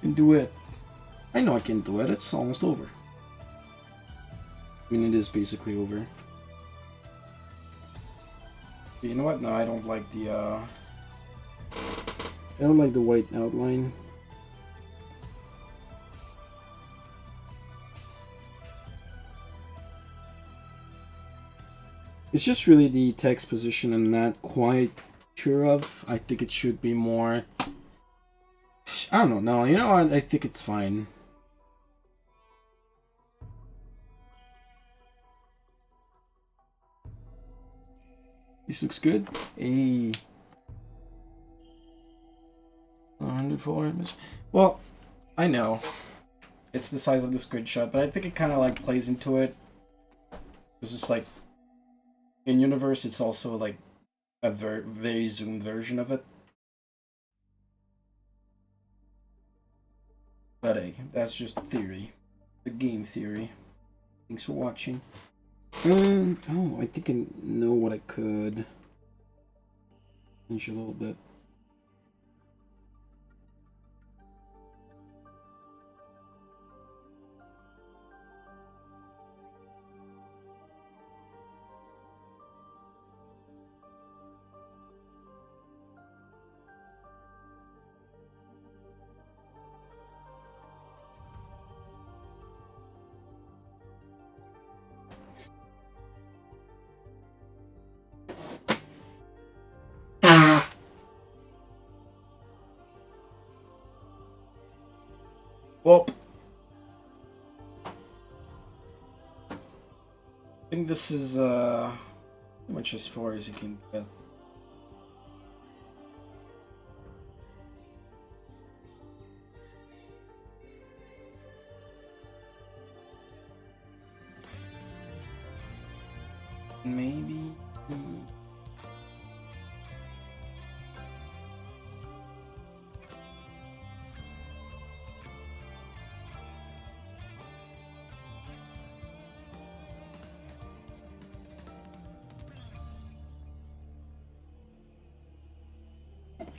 Can do it. I know I can do it. It's almost over. I mean, it is basically over. You know what? No, I don't like the. I don't like the white outline. It's just really the text position I'm not quite sure of. I think it should be more. I don't know. No, you know what? I think it's fine. This looks good. A 104 image. Well, I know it's the size of the screenshot, but I think it kind of like plays into it. It's just like in universe, it's also like a very zoomed version of it. But hey, that's just theory, the game theory. Thanks for watching. And oh, I think I know what I could change a little bit. Well, I think this is pretty much as far as you can get. Maybe.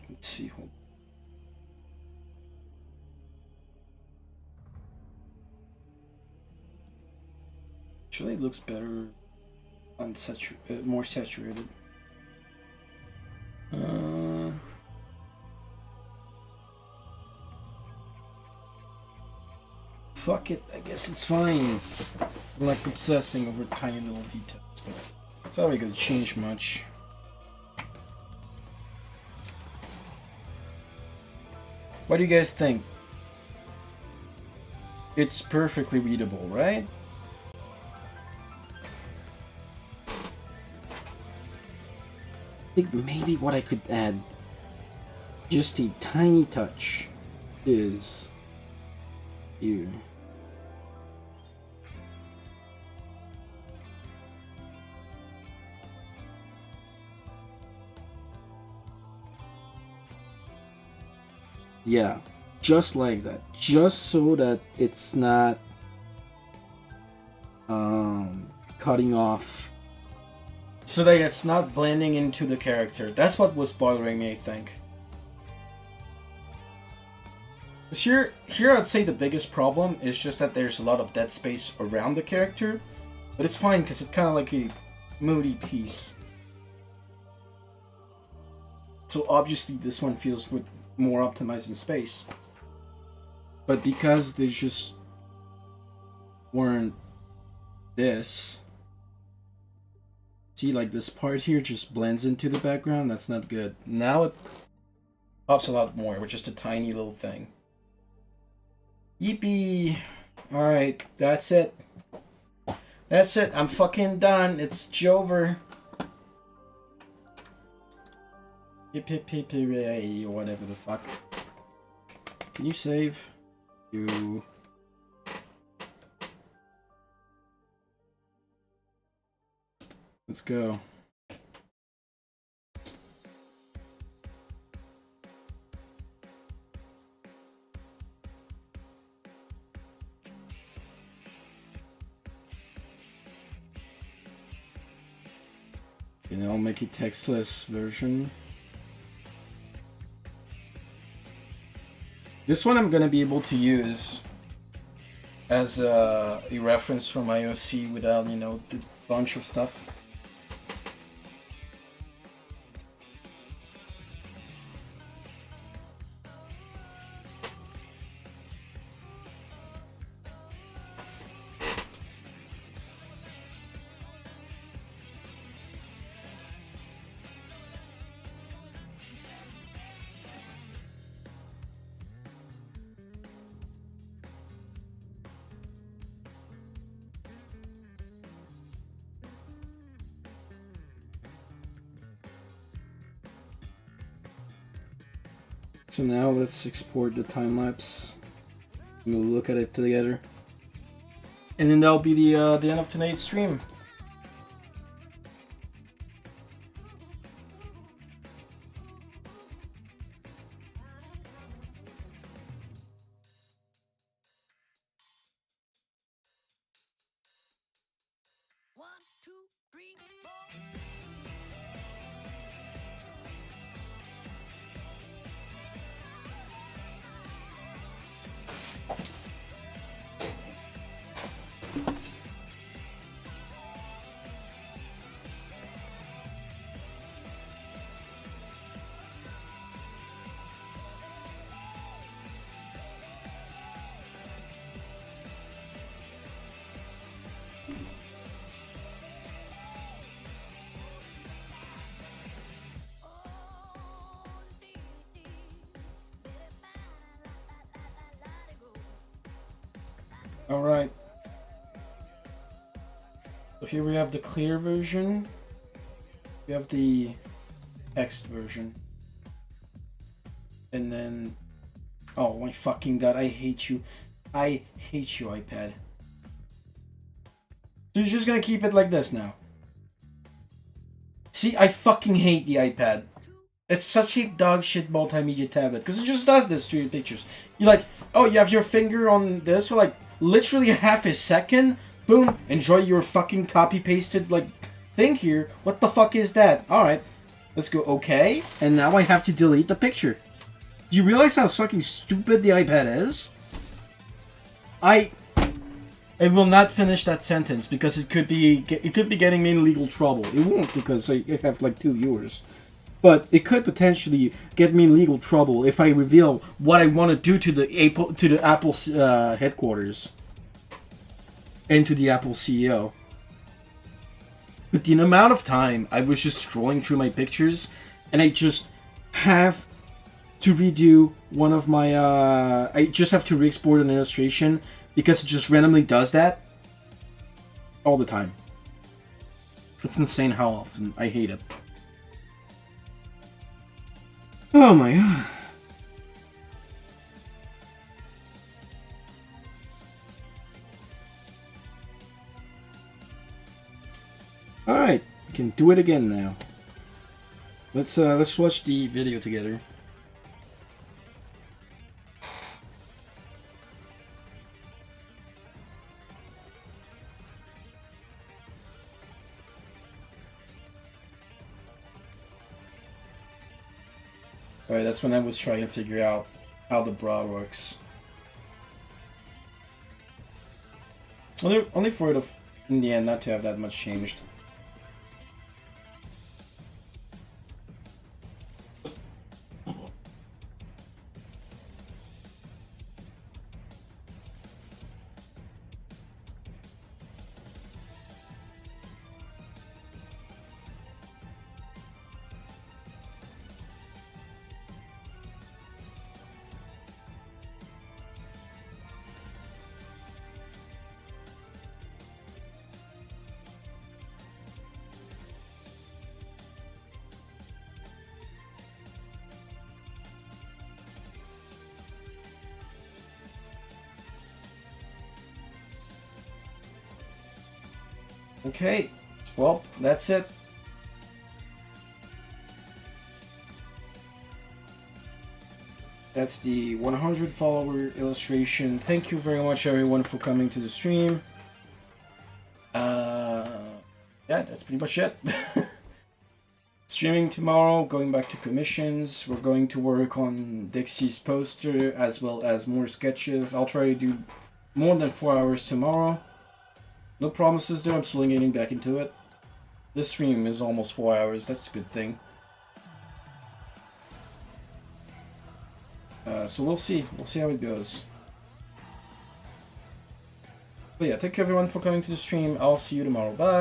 Let's see. Hold on. Actually, it looks better more saturated. Fuck it, I guess it's fine. I'm like obsessing over tiny little details, but it's not really gonna change much. What do you guys think? It's perfectly readable, right? I think maybe what I could add, just a tiny touch, is here. Yeah, just like that. Just so that it's not cutting off. So that it's not blending into the character. That's what was bothering me, I think. Here I'd say the biggest problem is just that there's a lot of dead space around the character. But it's fine because it's kind of like a moody piece. So obviously this one feels with more optimized in space. But because they just weren't this. See, like this part here just blends into the background. That's not good. Now it pops a lot more with just a tiny little thing. Yippee! Alright, that's it. That's it. I'm fucking done. It's Jover. Yip yip yip yip, whatever the fuck. Can you save? You. Let's go. And I'll make a textless version. This one I'm gonna be able to use as a reference from IOC without, you know, the bunch of stuff. So now let's export the time lapse. We'll look at it together, and then that'll be the end of tonight's stream. Alright. So here we have the clear version. We have the text version. And then... Oh my fucking god, I hate you. I hate you, iPad. So you're just gonna keep it like this now. See, I fucking hate the iPad. It's such a dog shit multimedia tablet. Because it just does this to your pictures. You're like, oh, you have your finger on this for like literally half a second. Boom. Enjoy your fucking copy-pasted like thing here. What the fuck is that? Alright. Let's go okay. And now I have to delete the picture. Do you realize how fucking stupid the iPad is? I will not finish that sentence because it could be getting me in legal trouble. It won't because I have like 2 viewers. But it could potentially get me in legal trouble if I reveal what I want to do to the Apple headquarters and to the Apple CEO. But the amount of time I was just scrolling through my pictures, and I just have to redo one of my. I just have to re-export an illustration because it just randomly does that all the time. It's insane how often. I hate it. Oh my god. Alright, we can do it again now. Let's watch the video together. Alright, that's when I was trying to figure out how the bra works. Only for it, in the end, not to have that much changed. Okay, well, that's it. That's the 100 follower illustration. Thank you very much, everyone, for coming to the stream. Yeah, that's pretty much it. streaming tomorrow, going back to commissions. We're going to work on Dixie's poster as well as more sketches. I'll try to do more than 4 hours tomorrow. No promises there, I'm slowly getting back into it. This stream is almost 4 hours, that's a good thing. So we'll see how it goes. But yeah, thank you everyone for coming to the stream. I'll see you tomorrow. Bye!